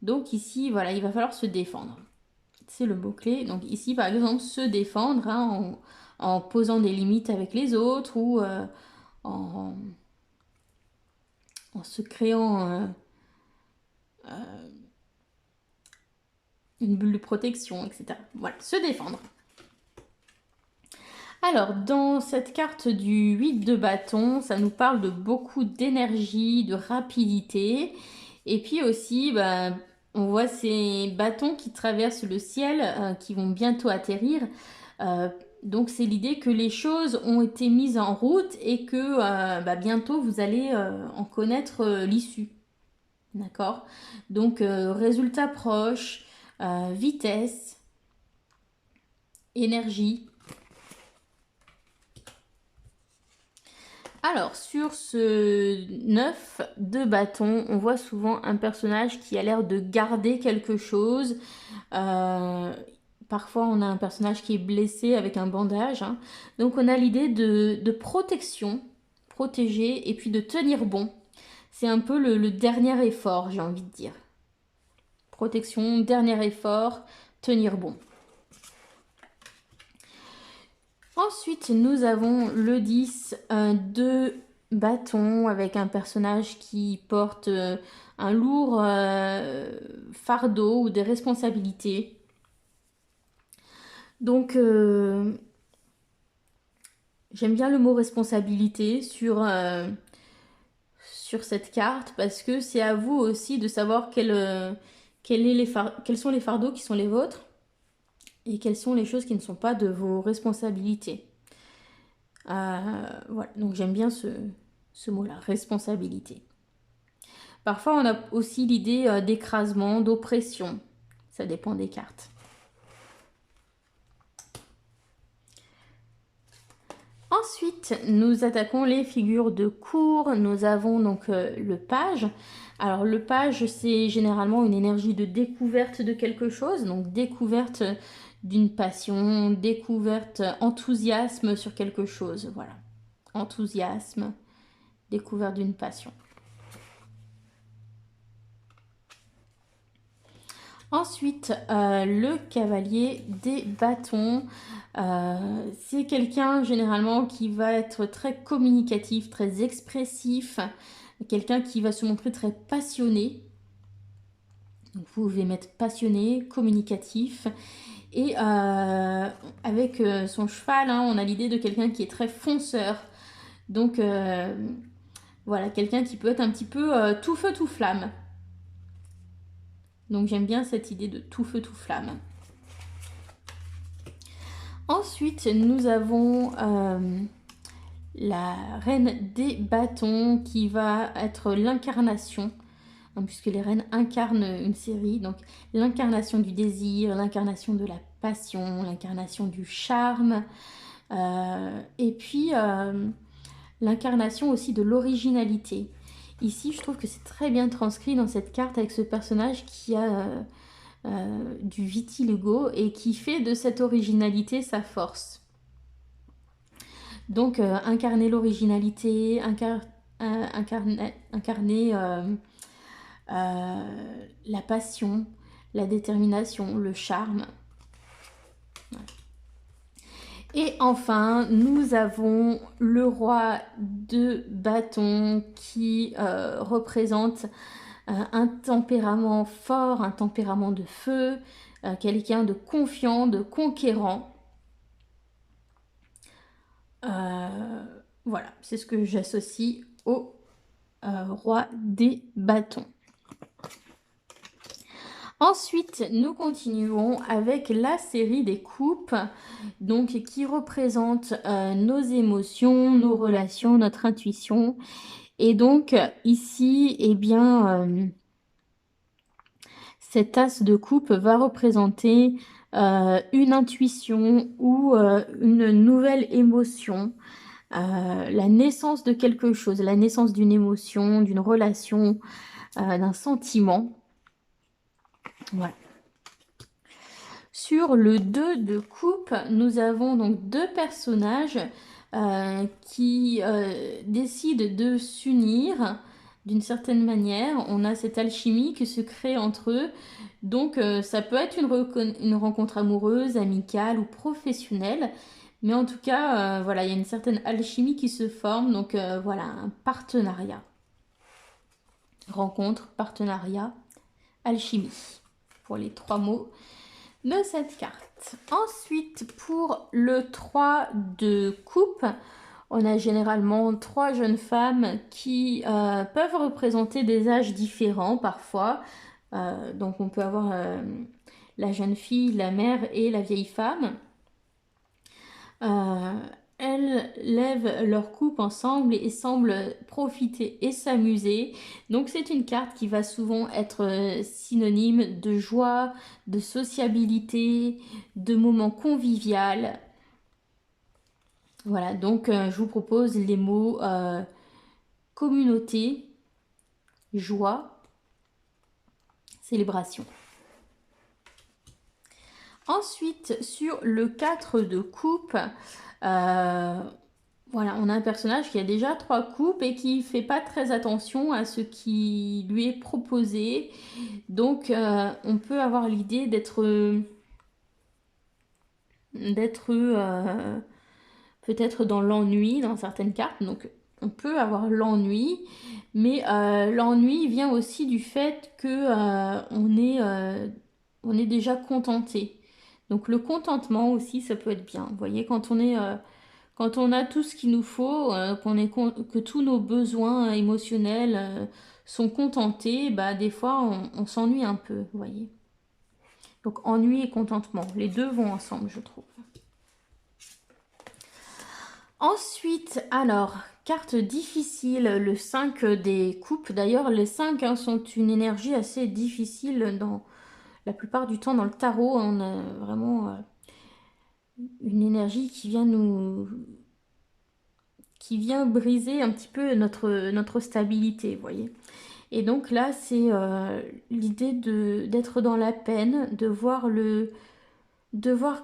[SPEAKER 1] Donc ici, voilà, il va falloir se défendre. C'est le mot-clé. Donc ici, par exemple, se défendre, hein, en posant des limites avec les autres ou en se créant une bulle de protection, etc. Voilà, se défendre. Alors, dans cette carte du 8 de bâton, ça nous parle de beaucoup d'énergie, de rapidité. Et puis aussi, bah, on voit ces bâtons qui traversent le ciel, qui vont bientôt atterrir. Donc c'est l'idée que les choses ont été mises en route et que bientôt vous allez en connaître l'issue. D'accord? Donc résultat proche, vitesse, énergie. Alors, sur ce 9 de bâton, on voit souvent un personnage qui a l'air de garder quelque chose. Parfois, on a un personnage qui est blessé avec un bandage, hein. Donc, on a l'idée de protection, protéger, et puis de tenir bon. C'est un peu le dernier effort, j'ai envie de dire. Protection, dernier effort, tenir bon. Ensuite, nous avons le 10 de bâton avec un personnage qui porte un lourd fardeau ou des responsabilités. Donc, j'aime bien le mot responsabilité sur cette carte parce que c'est à vous aussi de savoir quels sont les fardeaux qui sont les vôtres et quelles sont les choses qui ne sont pas de vos responsabilités. Voilà, donc j'aime bien ce mot-là, responsabilité. Parfois, on a aussi l'idée d'écrasement, d'oppression. Ça dépend des cartes. Ensuite, nous attaquons les figures de cour. Nous avons donc le page. Alors, le page, c'est généralement une énergie de découverte de quelque chose. Donc, découverte d'une passion, découverte, enthousiasme sur quelque chose. Voilà. Enthousiasme, découverte d'une passion. Ensuite, le cavalier des bâtons, c'est quelqu'un généralement qui va être très communicatif, très expressif, quelqu'un qui va se montrer très passionné. Donc, vous pouvez mettre passionné, communicatif. Et avec son cheval, hein, on a l'idée de quelqu'un qui est très fonceur. Donc voilà, quelqu'un qui peut être un petit peu tout feu, tout flamme. Donc j'aime bien cette idée de tout feu, tout flamme. Ensuite, nous avons la reine des bâtons qui va être l'incarnation, hein, puisque les reines incarnent une série. Donc l'incarnation du désir, l'incarnation de la passion, l'incarnation du charme. Et puis l'incarnation aussi de l'originalité. Ici, je trouve que c'est très bien transcrit dans cette carte avec ce personnage qui a du vitiligo et qui fait de cette originalité sa force. Donc, incarner l'originalité, incarner la passion, la détermination, le charme. Voilà. Et enfin, nous avons le roi de bâton qui représente un tempérament fort, un tempérament de feu, quelqu'un de confiant, de conquérant. Voilà, c'est ce que j'associe au roi des bâtons. Ensuite, nous continuons avec la série des coupes, donc qui représente nos émotions, nos relations, notre intuition. Et donc ici, eh bien, cet as de coupe va représenter une intuition ou une nouvelle émotion, la naissance de quelque chose, la naissance d'une émotion, d'une relation, d'un sentiment. Voilà. Sur le 2 de coupe, nous avons donc deux personnages qui décident de s'unir d'une certaine manière. On a cette alchimie qui se crée entre eux. Donc ça peut être une rencontre amoureuse, amicale ou professionnelle. Mais en tout cas, voilà, il y a une certaine alchimie qui se forme. Donc voilà, un partenariat. Rencontre, partenariat, alchimie. Pour les trois mots de cette carte. Ensuite, pour le 3 de coupe, on a généralement trois jeunes femmes qui peuvent représenter des âges différents parfois. Donc on peut avoir la jeune fille, la mère et la vieille femme. Euh, Elles lèvent leur coupe ensemble et semblent profiter et s'amuser. Donc c'est une carte qui va souvent être synonyme de joie, de sociabilité, de moments convivial. Voilà, donc je vous propose les mots communauté, joie, célébration. Ensuite, sur le 4 de coupe, voilà, on a un personnage qui a déjà 3 coupes et qui fait pas très attention à ce qui lui est proposé. Donc, on peut avoir l'idée d'être peut-être dans l'ennui dans certaines cartes. Donc, on peut avoir l'ennui, mais l'ennui vient aussi du fait que on est déjà contenté. Donc, le contentement aussi, ça peut être bien. Vous voyez, quand on a tout ce qu'il nous faut, que tous nos besoins émotionnels sont contentés, bah, des fois, on s'ennuie un peu, vous voyez. Donc, ennui et contentement, les deux vont ensemble, je trouve. Ensuite, alors, carte difficile, le 5 des coupes. D'ailleurs, les 5 sont une énergie assez difficile dans la plupart du temps dans le tarot. On a vraiment une énergie qui vient briser un petit peu notre stabilité, vous voyez. Et donc là, c'est l'idée d'être dans la peine, de voir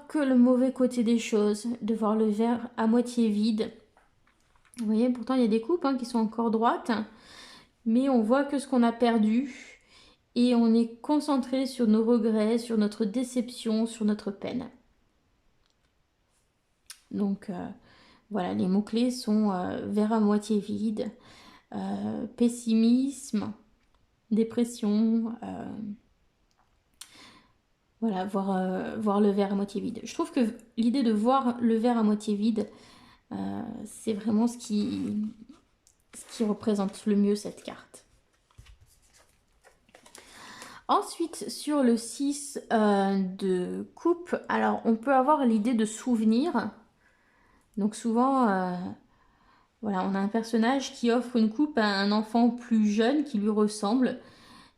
[SPEAKER 1] que le mauvais côté des choses, de voir le verre à moitié vide. Vous voyez, pourtant il y a des coupes qui sont encore droites, mais on voit que ce qu'on a perdu et on est concentré sur nos regrets, sur notre déception, sur notre peine. Donc voilà, les mots-clés sont verre à moitié vide, pessimisme, dépression, voilà, voir le verre à moitié vide. Je trouve que l'idée de voir le verre à moitié vide, c'est vraiment ce qui représente le mieux cette carte. Ensuite, sur le 6 de coupe, alors on peut avoir l'idée de souvenir. Donc souvent, voilà, on a un personnage qui offre une coupe à un enfant plus jeune qui lui ressemble.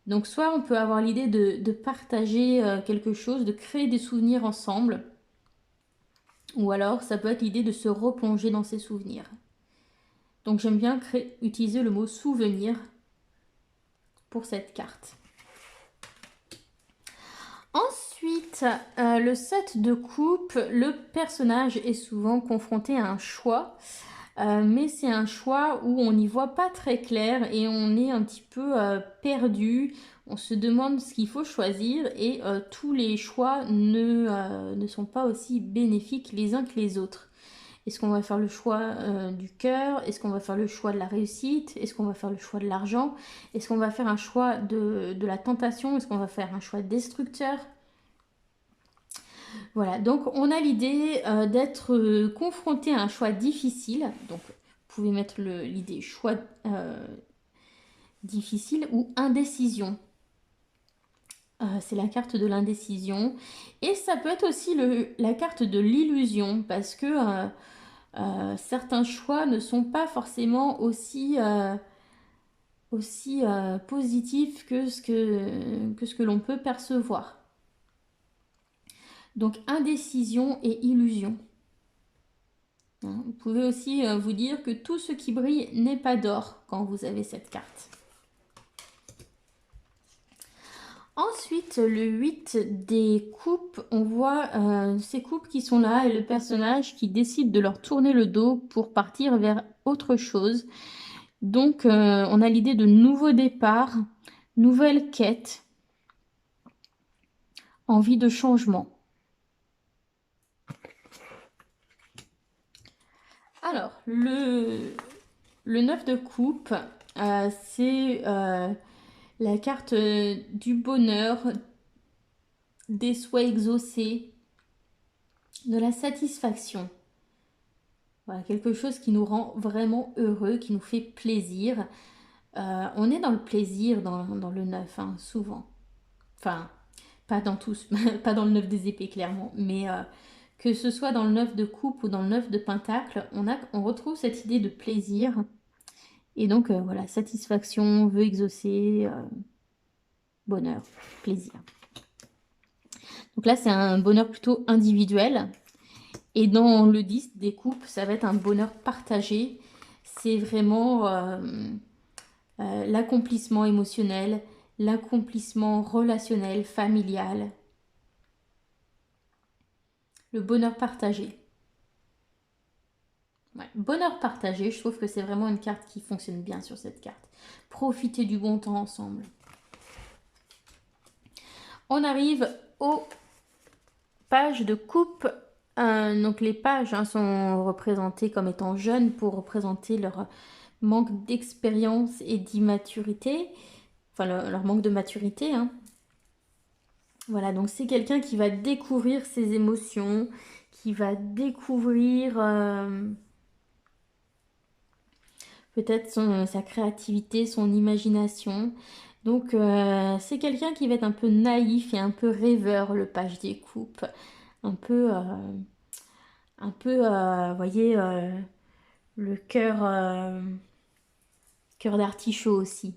[SPEAKER 1] Donc soit on peut avoir l'idée de partager quelque chose, de créer des souvenirs ensemble. Ou alors ça peut être l'idée de se replonger dans ses souvenirs. Donc j'aime bien utiliser le mot souvenir pour cette carte. Ensuite, le 7 de coupe, le personnage est souvent confronté à un choix. Mais c'est un choix où on n'y voit pas très clair et on est un petit peu perdu. On se demande ce qu'il faut choisir et tous les choix ne sont pas aussi bénéfiques les uns que les autres. Est-ce qu'on va faire le choix du cœur? Est-ce qu'on va faire le choix de la réussite? Est-ce qu'on va faire le choix de l'argent? Est-ce qu'on va faire un choix de la tentation? Est-ce qu'on va faire un choix destructeur? Voilà, donc on a l'idée d'être confronté à un choix difficile. Donc vous pouvez mettre l'idée choix difficile ou indécision. C'est la carte de l'indécision. Et ça peut être aussi la carte de l'illusion parce que certains choix ne sont pas forcément aussi positifs que ce que l'on peut percevoir. Donc indécision et illusion. Vous pouvez aussi vous dire que tout ce qui brille n'est pas d'or quand vous avez cette carte. Ensuite, le 8 des coupes, on voit ces coupes qui sont là et le personnage qui décide de leur tourner le dos pour partir vers autre chose. Donc, on a l'idée de nouveau départ, nouvelle quête, envie de changement. Alors, le 9 de coupe, c'est la carte du bonheur, des souhaits exaucés, de la satisfaction. Voilà, quelque chose qui nous rend vraiment heureux, qui nous fait plaisir. On est dans le plaisir dans le 9, souvent. Enfin, pas dans tous, pas dans le 9 des épées, clairement. Mais Que ce soit dans le 9 de coupe ou dans le 9 de pentacle, on retrouve cette idée de plaisir. Et donc, voilà, satisfaction, vœux exaucés, bonheur, plaisir. Donc là, c'est un bonheur plutôt individuel. Et dans le 10 des coupes, ça va être un bonheur partagé. C'est vraiment l'accomplissement émotionnel, l'accomplissement relationnel, familial. Le bonheur partagé. Ouais, bonheur partagé, je trouve que c'est vraiment une carte qui fonctionne bien sur cette carte. Profitez du bon temps ensemble. On arrive aux pages de coupe. Donc les pages sont représentées comme étant jeunes pour représenter leur manque d'expérience et d'immaturité. Enfin, leur manque de maturité. Hein. Voilà, donc c'est quelqu'un qui va découvrir ses émotions, qui va découvrir peut-être sa créativité, son imagination. Donc c'est quelqu'un qui va être un peu naïf et un peu rêveur, le page des coupes. Vous voyez, le cœur d'artichaut aussi.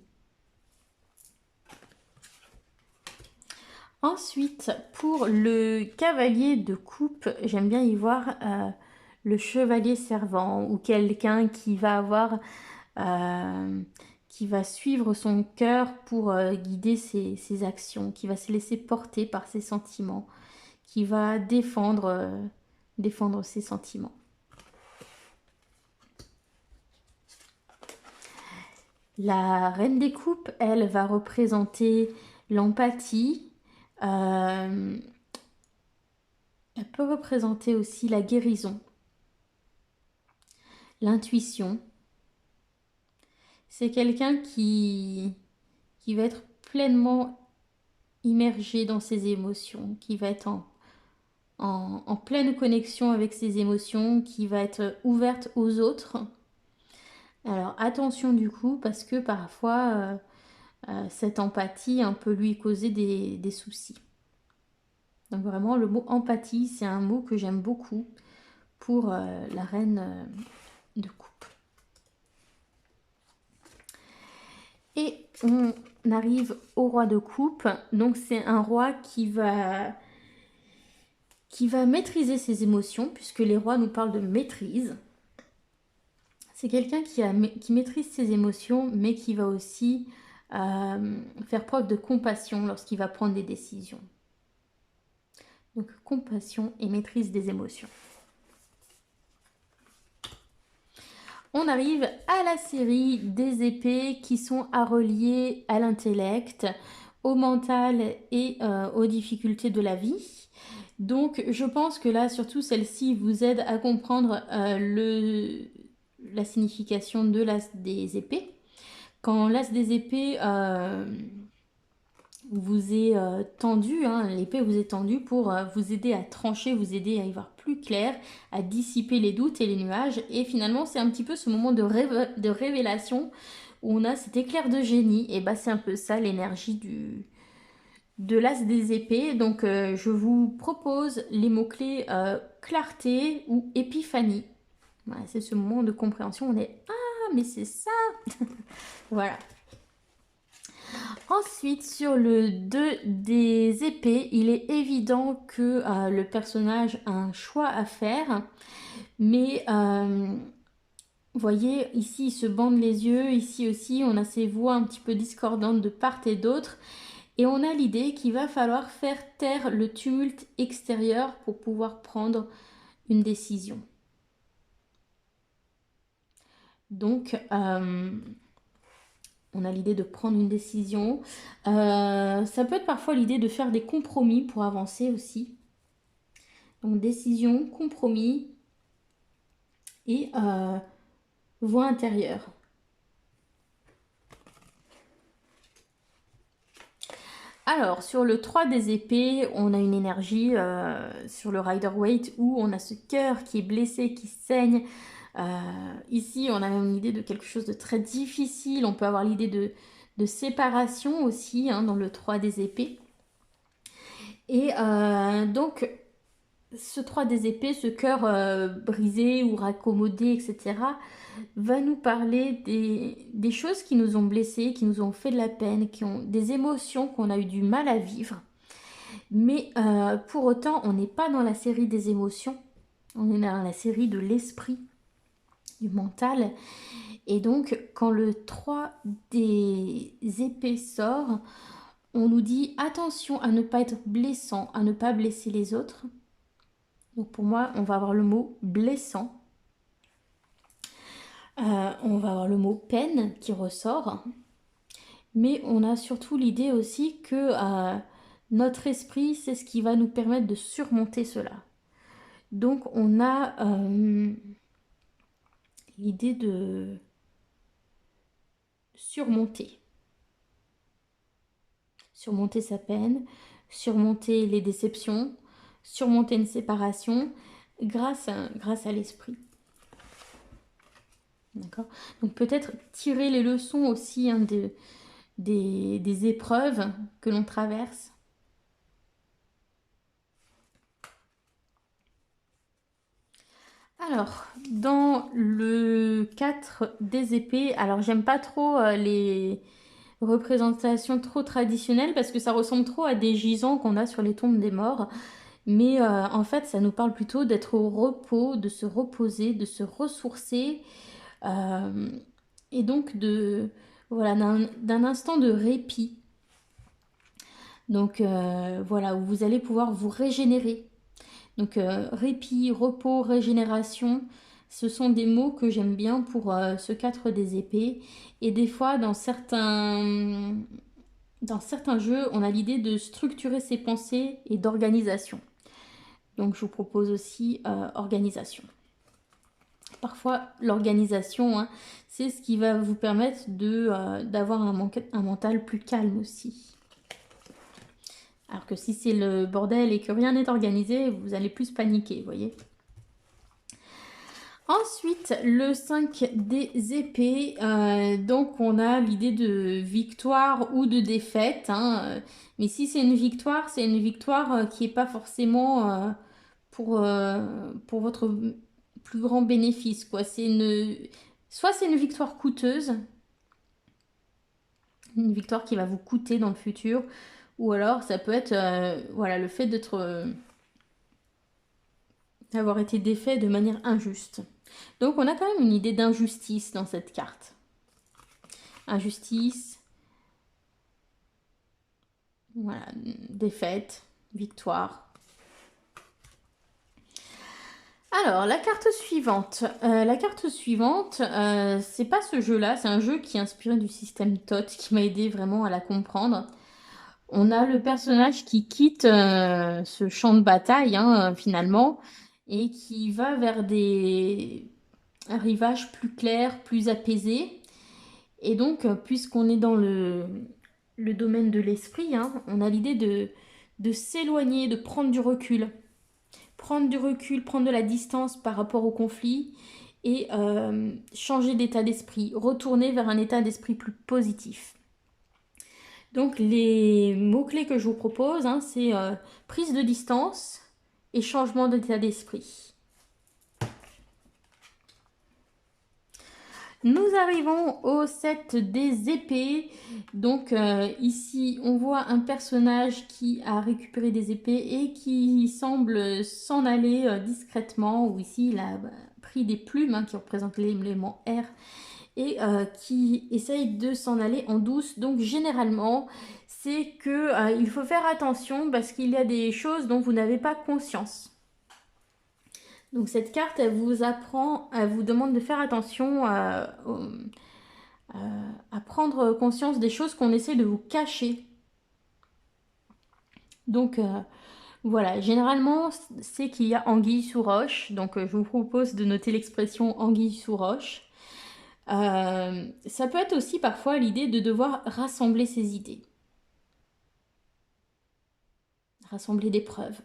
[SPEAKER 1] Ensuite, pour le cavalier de coupe, j'aime bien y voir le chevalier servant ou quelqu'un qui va avoir, qui va suivre son cœur pour guider ses actions, qui va se laisser porter par ses sentiments, qui va défendre ses sentiments. La reine des coupes, elle, va représenter l'empathie. Elle peut représenter aussi la guérison, l'intuition. C'est quelqu'un qui va être pleinement immergé dans ses émotions, qui va être en pleine connexion avec ses émotions, qui va être ouverte aux autres. Alors attention du coup, parce que parfois cette empathie peut lui causer des soucis. Donc vraiment le mot empathie, c'est un mot que j'aime beaucoup pour la reine de coupe. Et on arrive au roi de coupe. Donc c'est un roi qui va maîtriser ses émotions, puisque les rois nous parlent de maîtrise. C'est quelqu'un qui maîtrise ses émotions, mais qui va aussi faire preuve de compassion lorsqu'il va prendre des décisions. Donc compassion et maîtrise des émotions. On arrive à la série des épées qui sont à relier à l'intellect, au mental et aux difficultés de la vie. Donc je pense que là, surtout celle-ci vous aide à comprendre la signification de l'as des épées. Quand l'as des épées vous est tendu, l'épée vous est tendue pour vous aider à trancher, vous aider à y voir plus clair, à dissiper les doutes et les nuages. Et finalement, c'est un petit peu ce moment de révélation où on a cet éclair de génie. Et bah, c'est un peu ça l'énergie de l'as des épées. Donc, je vous propose les mots-clés clarté ou épiphanie. Voilà, c'est ce moment de compréhension. On est ah, mais c'est ça. Voilà. Ensuite, sur le 2 des épées, il est évident que le personnage a un choix à faire. Mais, vous voyez, ici, il se bande les yeux. Ici aussi, on a ces voix un petit peu discordantes de part et d'autre. Et on a l'idée qu'il va falloir faire taire le tumulte extérieur pour pouvoir prendre une décision. Donc, on a l'idée de prendre une décision. Ça peut être parfois l'idée de faire des compromis pour avancer aussi. Donc décision, compromis et voie intérieure. Alors, sur le 3 des épées, on a une énergie sur le Rider-Waite où on a ce cœur qui est blessé, qui saigne. Ici, on a même l'idée de quelque chose de très difficile. On peut avoir l'idée de séparation aussi dans le 3 des épées. Et donc, ce 3 des épées, ce cœur brisé ou raccommodé, etc., va nous parler des choses qui nous ont blessés, qui nous ont fait de la peine, qui ont des émotions qu'on a eu du mal à vivre. Mais pour autant, on n'est pas dans la série des émotions, on est dans la série de l'esprit, du mental. Et donc, quand le 3 des épées sort, on nous dit attention à ne pas être blessant, à ne pas blesser les autres. Donc pour moi, on va avoir le mot blessant. On va avoir le mot peine qui ressort. Mais on a surtout l'idée aussi que notre esprit, c'est ce qui va nous permettre de surmonter cela. Donc on a l'idée de surmonter. Surmonter sa peine, surmonter les déceptions, surmonter une séparation grâce à l'esprit. D'accord. Donc peut-être tirer les leçons aussi des épreuves que l'on traverse. Alors, dans le 4 des épées, alors j'aime pas trop les représentations trop traditionnelles parce que ça ressemble trop à des gisants qu'on a sur les tombes des morts. Mais en fait, ça nous parle plutôt d'être au repos, de se reposer, de se ressourcer. Et donc voilà, d'un instant de répit. Donc voilà, où vous allez pouvoir vous régénérer. Donc répit, repos, régénération, ce sont des mots que j'aime bien pour ce 4 des épées. Et des fois, dans certains jeux, on a l'idée de structurer ses pensées et d'organisation. Donc je vous propose aussi organisation. Parfois, l'organisation, hein, c'est ce qui va vous permettre d'avoir un mental plus calme aussi. Alors que si c'est le bordel et que rien n'est organisé, vous allez plus paniquer, vous voyez. Ensuite, le 5 des épées, donc on a l'idée de victoire ou de défaite. Hein, mais si c'est une victoire qui n'est pas forcément pour votre plus grand bénéfice, quoi. Soit c'est une victoire coûteuse, une victoire qui va vous coûter dans le futur, ou alors ça peut être voilà, le fait d'avoir été défait de manière injuste. Donc on a quand même une idée d'injustice dans cette carte. Injustice, voilà, défaite, victoire. Alors, la carte suivante. C'est pas ce jeu-là, c'est un jeu qui est inspiré du système TOT, qui m'a aidé vraiment à la comprendre. On a le personnage qui quitte ce champ de bataille, hein, finalement, et qui va vers un rivage plus clair, plus apaisé. Et donc, puisqu'on est dans le domaine de l'esprit, hein, on a l'idée de s'éloigner, de prendre du recul. Prendre du recul, prendre de la distance par rapport au conflit et changer d'état d'esprit, retourner vers un état d'esprit plus positif. Donc les mots-clés que je vous propose, hein, c'est prise de distance et changement d'état d'esprit. Nous arrivons au 7 des épées. Donc ici, on voit un personnage qui a récupéré des épées et qui semble s'en aller discrètement. Ou ici, il a pris des plumes hein, qui représentent l'élément R et qui essaye de s'en aller en douce. Donc généralement, c'est que il faut faire attention parce qu'il y a des choses dont vous n'avez pas conscience. Donc cette carte, elle vous demande de faire attention à prendre conscience des choses qu'on essaie de vous cacher. Donc voilà, généralement c'est qu'il y a anguille sous roche. Donc je vous propose de noter l'expression anguille sous roche. Ça peut être aussi parfois l'idée de devoir rassembler ses idées. Rassembler des preuves.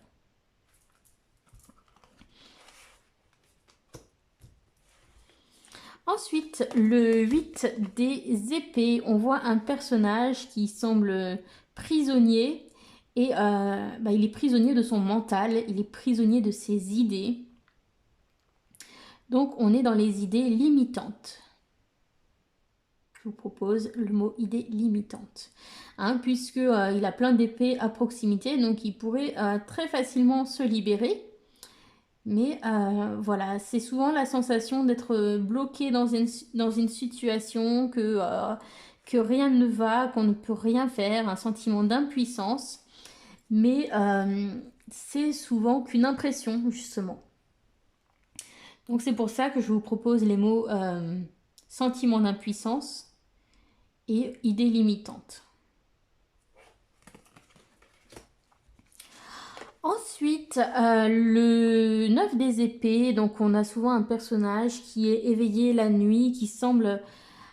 [SPEAKER 1] Ensuite, le 8 des épées, on voit un personnage qui semble prisonnier Et il est prisonnier de son mental, il est prisonnier de ses idées. Donc on est dans les idées limitantes. Je vous propose le mot idée limitante. Hein, puisque il a plein d'épées à proximité, donc il pourrait très facilement se libérer. Mais voilà, c'est souvent la sensation d'être bloqué dans une situation, que rien ne va, qu'on ne peut rien faire, un sentiment d'impuissance. Mais c'est souvent qu'une impression, justement. Donc c'est pour ça que je vous propose les mots sentiment d'impuissance et idée limitante. Ensuite, le 9 des épées, donc on a souvent un personnage qui est éveillé la nuit, qui semble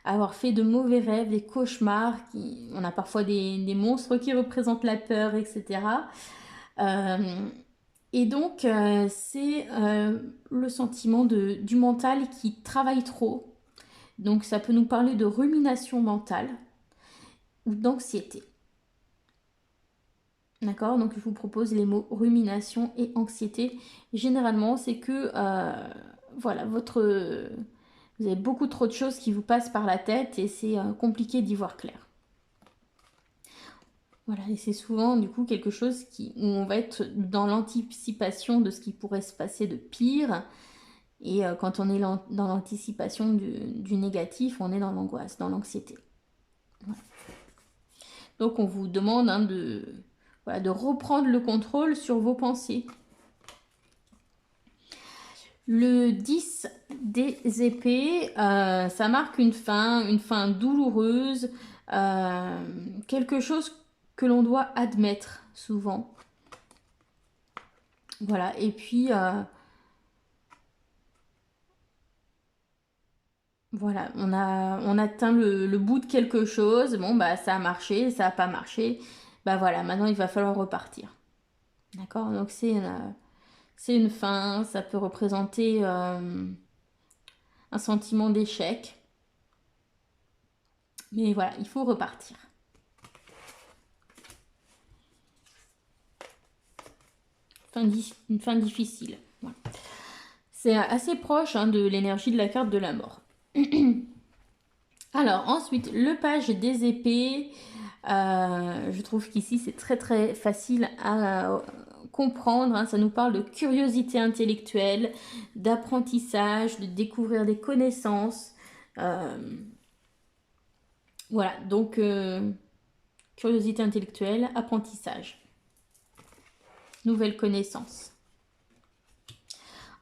[SPEAKER 1] avoir fait de mauvais rêves, des cauchemars, on a parfois des monstres qui représentent la peur, etc. Et donc, c'est le sentiment du mental qui travaille trop. Donc, ça peut nous parler de rumination mentale ou d'anxiété. D'accord? Donc, je vous propose les mots rumination et anxiété. Généralement, c'est que, voilà, vous avez beaucoup trop de choses qui vous passent par la tête et c'est compliqué d'y voir clair. Voilà, et c'est souvent du coup quelque chose où on va être dans l'anticipation de ce qui pourrait se passer de pire. Et quand on est dans l'anticipation du négatif, on est dans l'angoisse, dans l'anxiété. Voilà. Donc on vous demande de reprendre le contrôle sur vos pensées. Le 10 des épées, ça marque une fin douloureuse, quelque chose que l'on doit admettre souvent. Voilà, et puis voilà, on atteint le bout de quelque chose. Bon, bah ça a marché, ça n'a pas marché. Bah voilà, maintenant il va falloir repartir. D'accord? Donc c'est une fin, ça peut représenter un sentiment d'échec. Mais voilà, il faut repartir. Une fin difficile. Voilà. C'est assez proche de l'énergie de la carte de la mort. Alors ensuite, le page des épées. Je trouve qu'ici c'est très très facile à comprendre. Ça nous parle de curiosité intellectuelle, d'apprentissage, de découvrir des connaissances. Voilà, donc curiosité intellectuelle, apprentissage, nouvelles connaissances.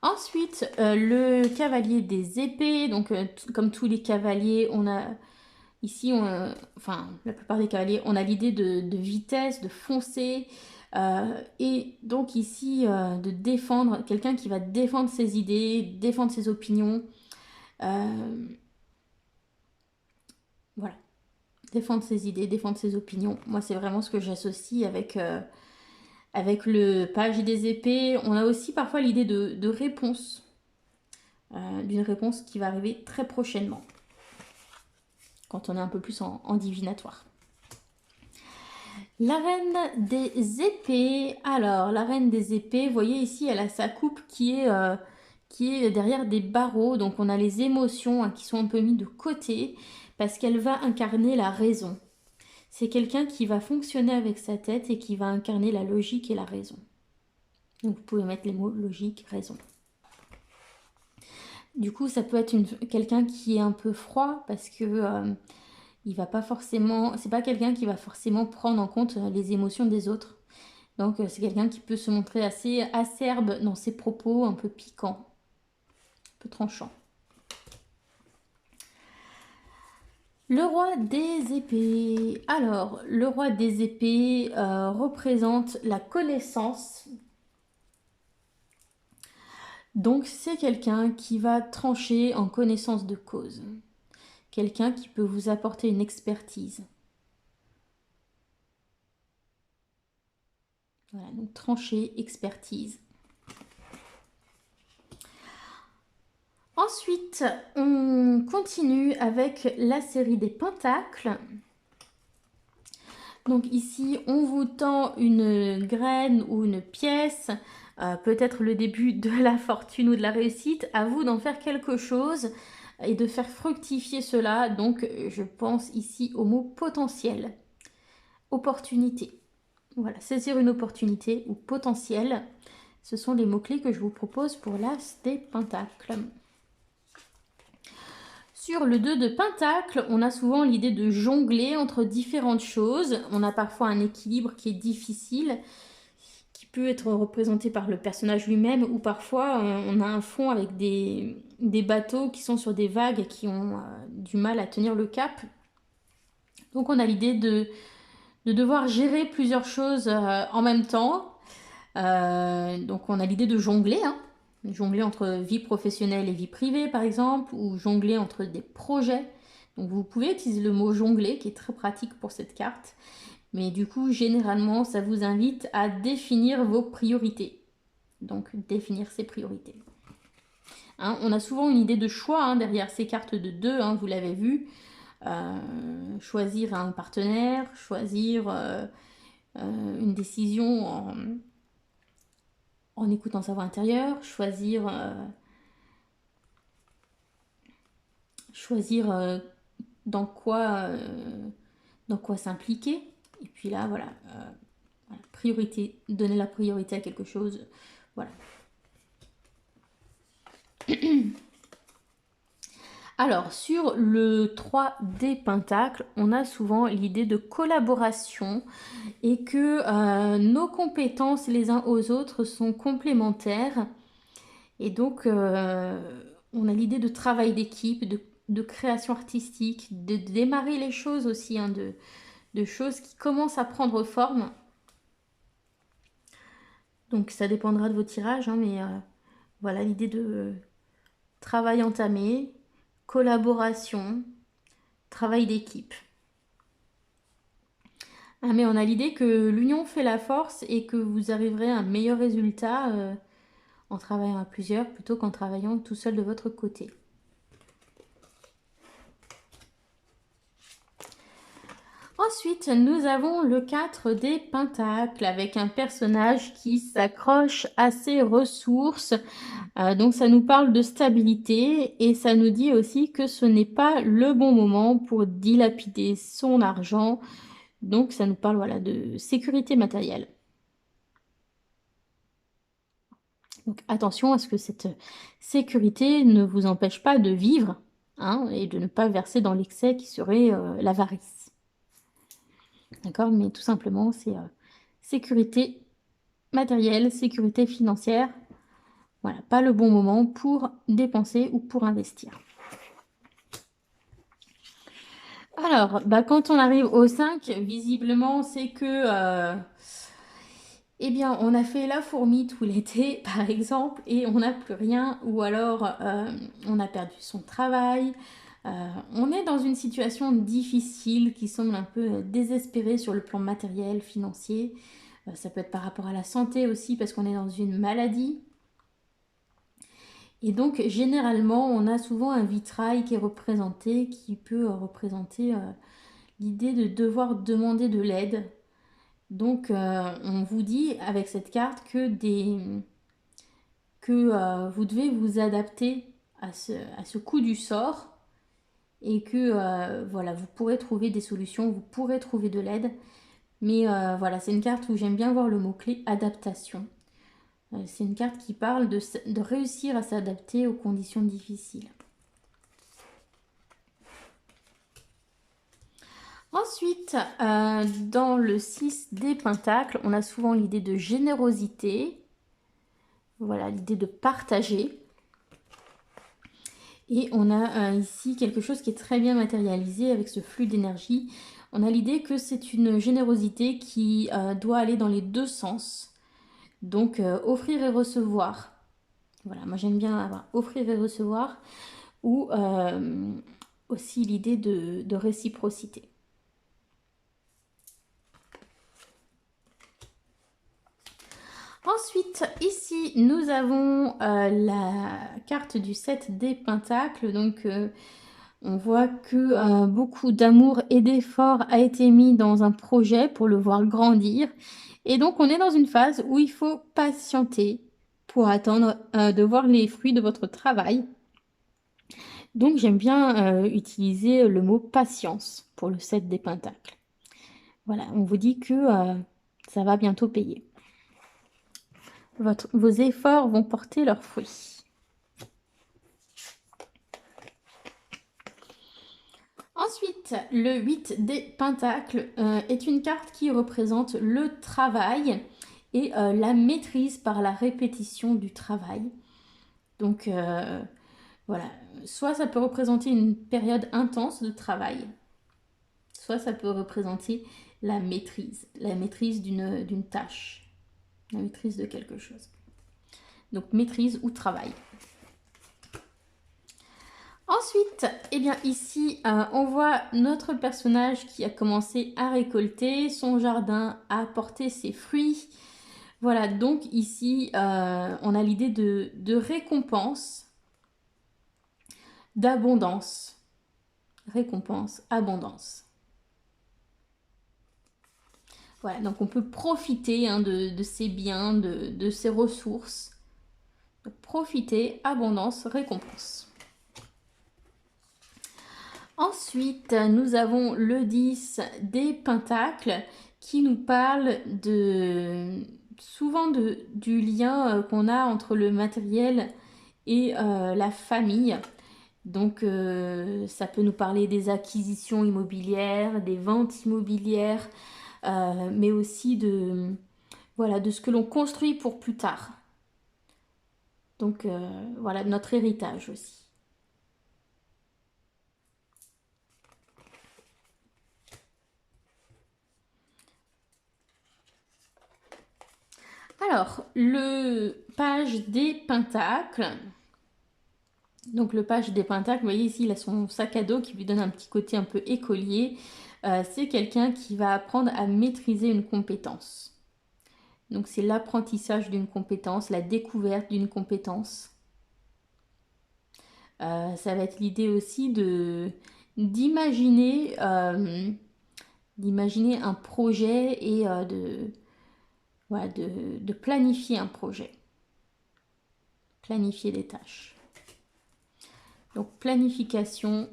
[SPEAKER 1] Ensuite, le cavalier des épées. Donc comme tous les cavaliers, on a ici, enfin la plupart des cavaliers, on a l'idée de vitesse, de foncer. Et donc ici, de défendre, quelqu'un qui va défendre ses idées, défendre ses opinions. Voilà, défendre ses idées, défendre ses opinions. Moi, c'est vraiment ce que j'associe avec le page des épées. On a aussi parfois l'idée de réponse, d'une réponse qui va arriver très prochainement, quand on est un peu plus en divinatoire. La reine des épées. Alors, la reine des épées, vous voyez ici, elle a sa coupe qui est derrière des barreaux. Donc, on a les émotions qui sont un peu mises de côté parce qu'elle va incarner la raison. C'est quelqu'un qui va fonctionner avec sa tête et qui va incarner la logique et la raison. Donc, vous pouvez mettre les mots logique, raison. Du coup, ça peut être quelqu'un qui est un peu froid parce que il va pas forcément, c'est pas quelqu'un qui va forcément prendre en compte les émotions des autres. Donc c'est quelqu'un qui peut se montrer assez acerbe dans ses propos, un peu piquant, un peu tranchant. Le roi des épées. Alors, le roi des épées représente la connaissance. Donc c'est quelqu'un qui va trancher en connaissance de cause. Quelqu'un qui peut vous apporter une expertise. Voilà, donc trancher, expertise. Ensuite, on continue avec la série des pentacles. Donc ici, on vous tend une graine ou une pièce, peut-être le début de la fortune ou de la réussite. À vous d'en faire quelque chose et de faire fructifier cela. Donc je pense ici au mot potentiel, opportunité. Voilà, saisir une opportunité ou potentiel. Ce sont les mots-clés que je vous propose pour l'As des Pentacles. Sur le 2 de Pentacle, on a souvent l'idée de jongler entre différentes choses. On a parfois un équilibre qui est difficile, qui peut être représenté par le personnage lui-même, ou parfois on a un fond avec des bateaux qui sont sur des vagues et qui ont du mal à tenir le cap. Donc on a l'idée de devoir gérer plusieurs choses en même temps. Donc on a l'idée de jongler, hein. Jongler entre vie professionnelle et vie privée par exemple, ou jongler entre des projets. Donc vous pouvez utiliser le mot jongler qui est très pratique pour cette carte. Mais du coup, généralement, ça vous invite à définir vos priorités. Donc définir ses priorités. Hein, on a souvent une idée de choix hein, derrière ces cartes de 2, hein, vous l'avez vu. Choisir un partenaire, choisir une décision en écoutant sa voix intérieure, choisir dans quoi s'impliquer. Et puis là, voilà, priorité, donner la priorité à quelque chose. Voilà. Alors, sur le 3 des Pentacles, on a souvent l'idée de collaboration et que nos compétences les uns aux autres sont complémentaires. Et donc, on a l'idée de travail d'équipe, de création artistique, de démarrer les choses aussi, hein, de choses qui commencent à prendre forme. Donc, ça dépendra de vos tirages, hein, mais voilà l'idée de travail entamé, collaboration, travail d'équipe. Ah, mais on a l'idée que l'union fait la force et que vous arriverez à un meilleur résultat en travaillant à plusieurs plutôt qu'en travaillant tout seul de votre côté. Ensuite, nous avons le 4 des Pentacles avec un personnage qui s'accroche à ses ressources. Donc ça nous parle de stabilité et ça nous dit aussi que ce n'est pas le bon moment pour dilapider son argent. Donc ça nous parle voilà, de sécurité matérielle. Donc attention à ce que cette sécurité ne vous empêche pas de vivre hein, et de ne pas verser dans l'excès qui serait l'avarice. D'accord? Mais tout simplement, c'est sécurité matérielle, sécurité financière. Voilà, pas le bon moment pour dépenser ou pour investir. Alors, quand on arrive au 5, visiblement, c'est que... eh bien, on a fait la fourmi tout l'été, par exemple, et on n'a plus rien, ou alors on a perdu son travail. On est dans une situation difficile qui semble un peu désespérée sur le plan matériel, financier. Ça peut être par rapport à la santé aussi, parce qu'on est dans une maladie. Et donc, généralement, on a souvent un vitrail qui est représenté, qui peut représenter l'idée de devoir demander de l'aide. Donc, on vous dit avec cette carte que vous devez vous adapter à ce coup du sort et que voilà, vous pourrez trouver des solutions, vous pourrez trouver de l'aide. Mais voilà, c'est une carte où j'aime bien voir le mot-clé adaptation. C'est une carte qui parle de réussir à s'adapter aux conditions difficiles. Ensuite, dans le 6 des Pentacles, on a souvent l'idée de générosité. Voilà, l'idée de partager. Et on a ici quelque chose qui est très bien matérialisé avec ce flux d'énergie. On a l'idée que c'est une générosité qui doit aller dans les deux sens. Donc, offrir et recevoir. Voilà, moi j'aime bien avoir offrir et recevoir. Ou aussi l'idée de réciprocité. Ensuite, ici, nous avons la carte du 7 des Pentacles. Donc, On voit que beaucoup d'amour et d'efforts a été mis dans un projet pour le voir grandir. Et donc, on est dans une phase où il faut patienter pour attendre de voir les fruits de votre travail. Donc, j'aime bien utiliser le mot patience pour le 7 des pentacles. Voilà, on vous dit que ça va bientôt payer. Vos efforts vont porter leurs fruits. Ensuite, le 8 des pentacles est une carte qui représente le travail et la maîtrise par la répétition du travail. Donc voilà, soit ça peut représenter une période intense de travail, soit ça peut représenter la maîtrise d'une tâche, la maîtrise de quelque chose. Donc maîtrise ou travail. Ensuite, eh bien ici, on voit notre personnage qui a commencé à récolter, son jardin a porté ses fruits. Voilà, donc ici, on a l'idée de récompense, d'abondance. Récompense, abondance. Voilà, donc on peut profiter de ses biens, de ses ressources. Donc, profiter, abondance, récompense. Ensuite, nous avons le 10 des pentacles qui nous parle souvent du lien qu'on a entre le matériel et la famille. Donc ça peut nous parler des acquisitions immobilières, des ventes immobilières, mais aussi voilà, de ce que l'on construit pour plus tard. Donc voilà, notre héritage aussi. Alors, le page des pentacles. Donc le page des pentacles, vous voyez ici, il a son sac à dos qui lui donne un petit côté un peu écolier. C'est quelqu'un qui va apprendre à maîtriser une compétence. Donc c'est l'apprentissage d'une compétence, la découverte d'une compétence. Ça va être l'idée aussi d'imaginer un projet et voilà, de planifier un projet. Planifier des tâches. Donc planification,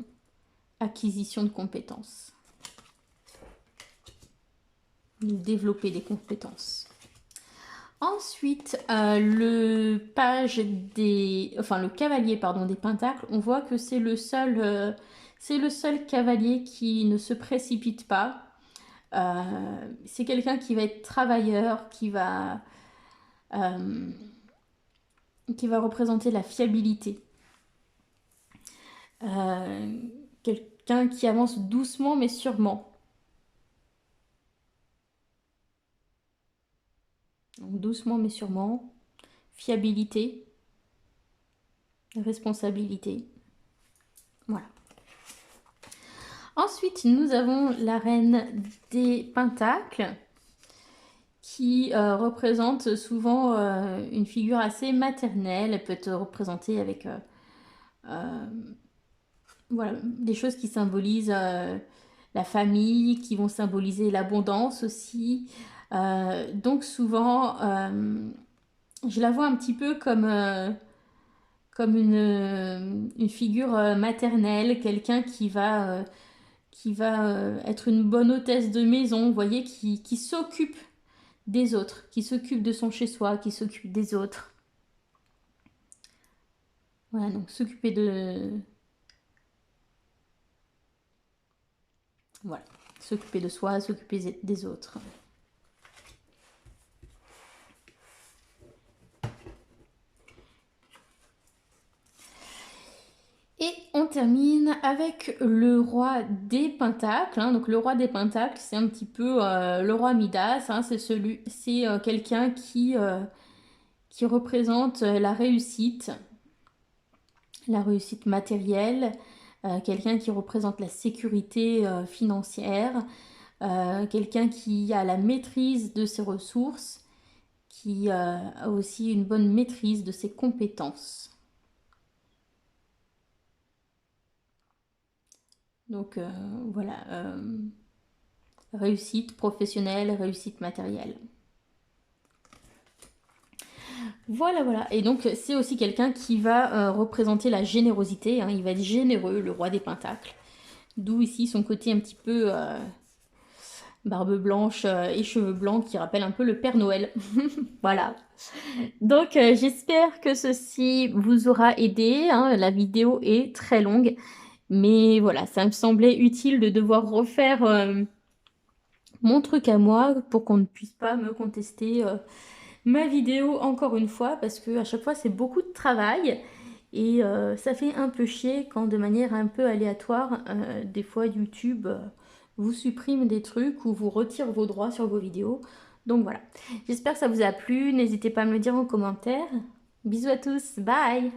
[SPEAKER 1] acquisition de compétences. Développer des compétences. Ensuite, le cavalier des pentacles, on voit que c'est le seul cavalier qui ne se précipite pas. C'est quelqu'un qui va être travailleur, qui va représenter la fiabilité. Quelqu'un qui avance doucement mais sûrement. Donc, doucement mais sûrement. Fiabilité. Responsabilité. Voilà. Ensuite, nous avons la reine des pentacles qui représente souvent une figure assez maternelle. Elle peut être représentée avec voilà, des choses qui symbolisent la famille, qui vont symboliser l'abondance aussi. Donc souvent, je la vois un petit peu comme une figure maternelle, quelqu'un qui va être une bonne hôtesse de maison, vous voyez, qui s'occupe des autres, qui s'occupe de son chez-soi, qui s'occupe des autres. Voilà, donc s'occuper Voilà, s'occuper de soi, s'occuper des autres. Et on termine avec le roi des pentacles. Donc le roi des pentacles, c'est un petit peu le roi Midas. C'est quelqu'un qui représente la réussite matérielle, quelqu'un qui représente la sécurité financière, quelqu'un qui a la maîtrise de ses ressources, qui a aussi une bonne maîtrise de ses compétences. Donc voilà, réussite professionnelle, réussite matérielle. Voilà, voilà. Et donc, c'est aussi quelqu'un qui va représenter la générosité, hein. Il va être généreux, le roi des pentacles. D'où ici son côté un petit peu barbe blanche et cheveux blancs qui rappelle un peu le Père Noël. Voilà. Donc, j'espère que ceci vous aura aidé, hein. La vidéo est très longue. Mais voilà, ça me semblait utile de devoir refaire mon truc à moi pour qu'on ne puisse pas me contester ma vidéo encore une fois parce que à chaque fois c'est beaucoup de travail et ça fait un peu chier quand de manière un peu aléatoire, des fois YouTube vous supprime des trucs ou vous retire vos droits sur vos vidéos. Donc voilà, j'espère que ça vous a plu, n'hésitez pas à me le dire en commentaire. Bisous à tous, bye!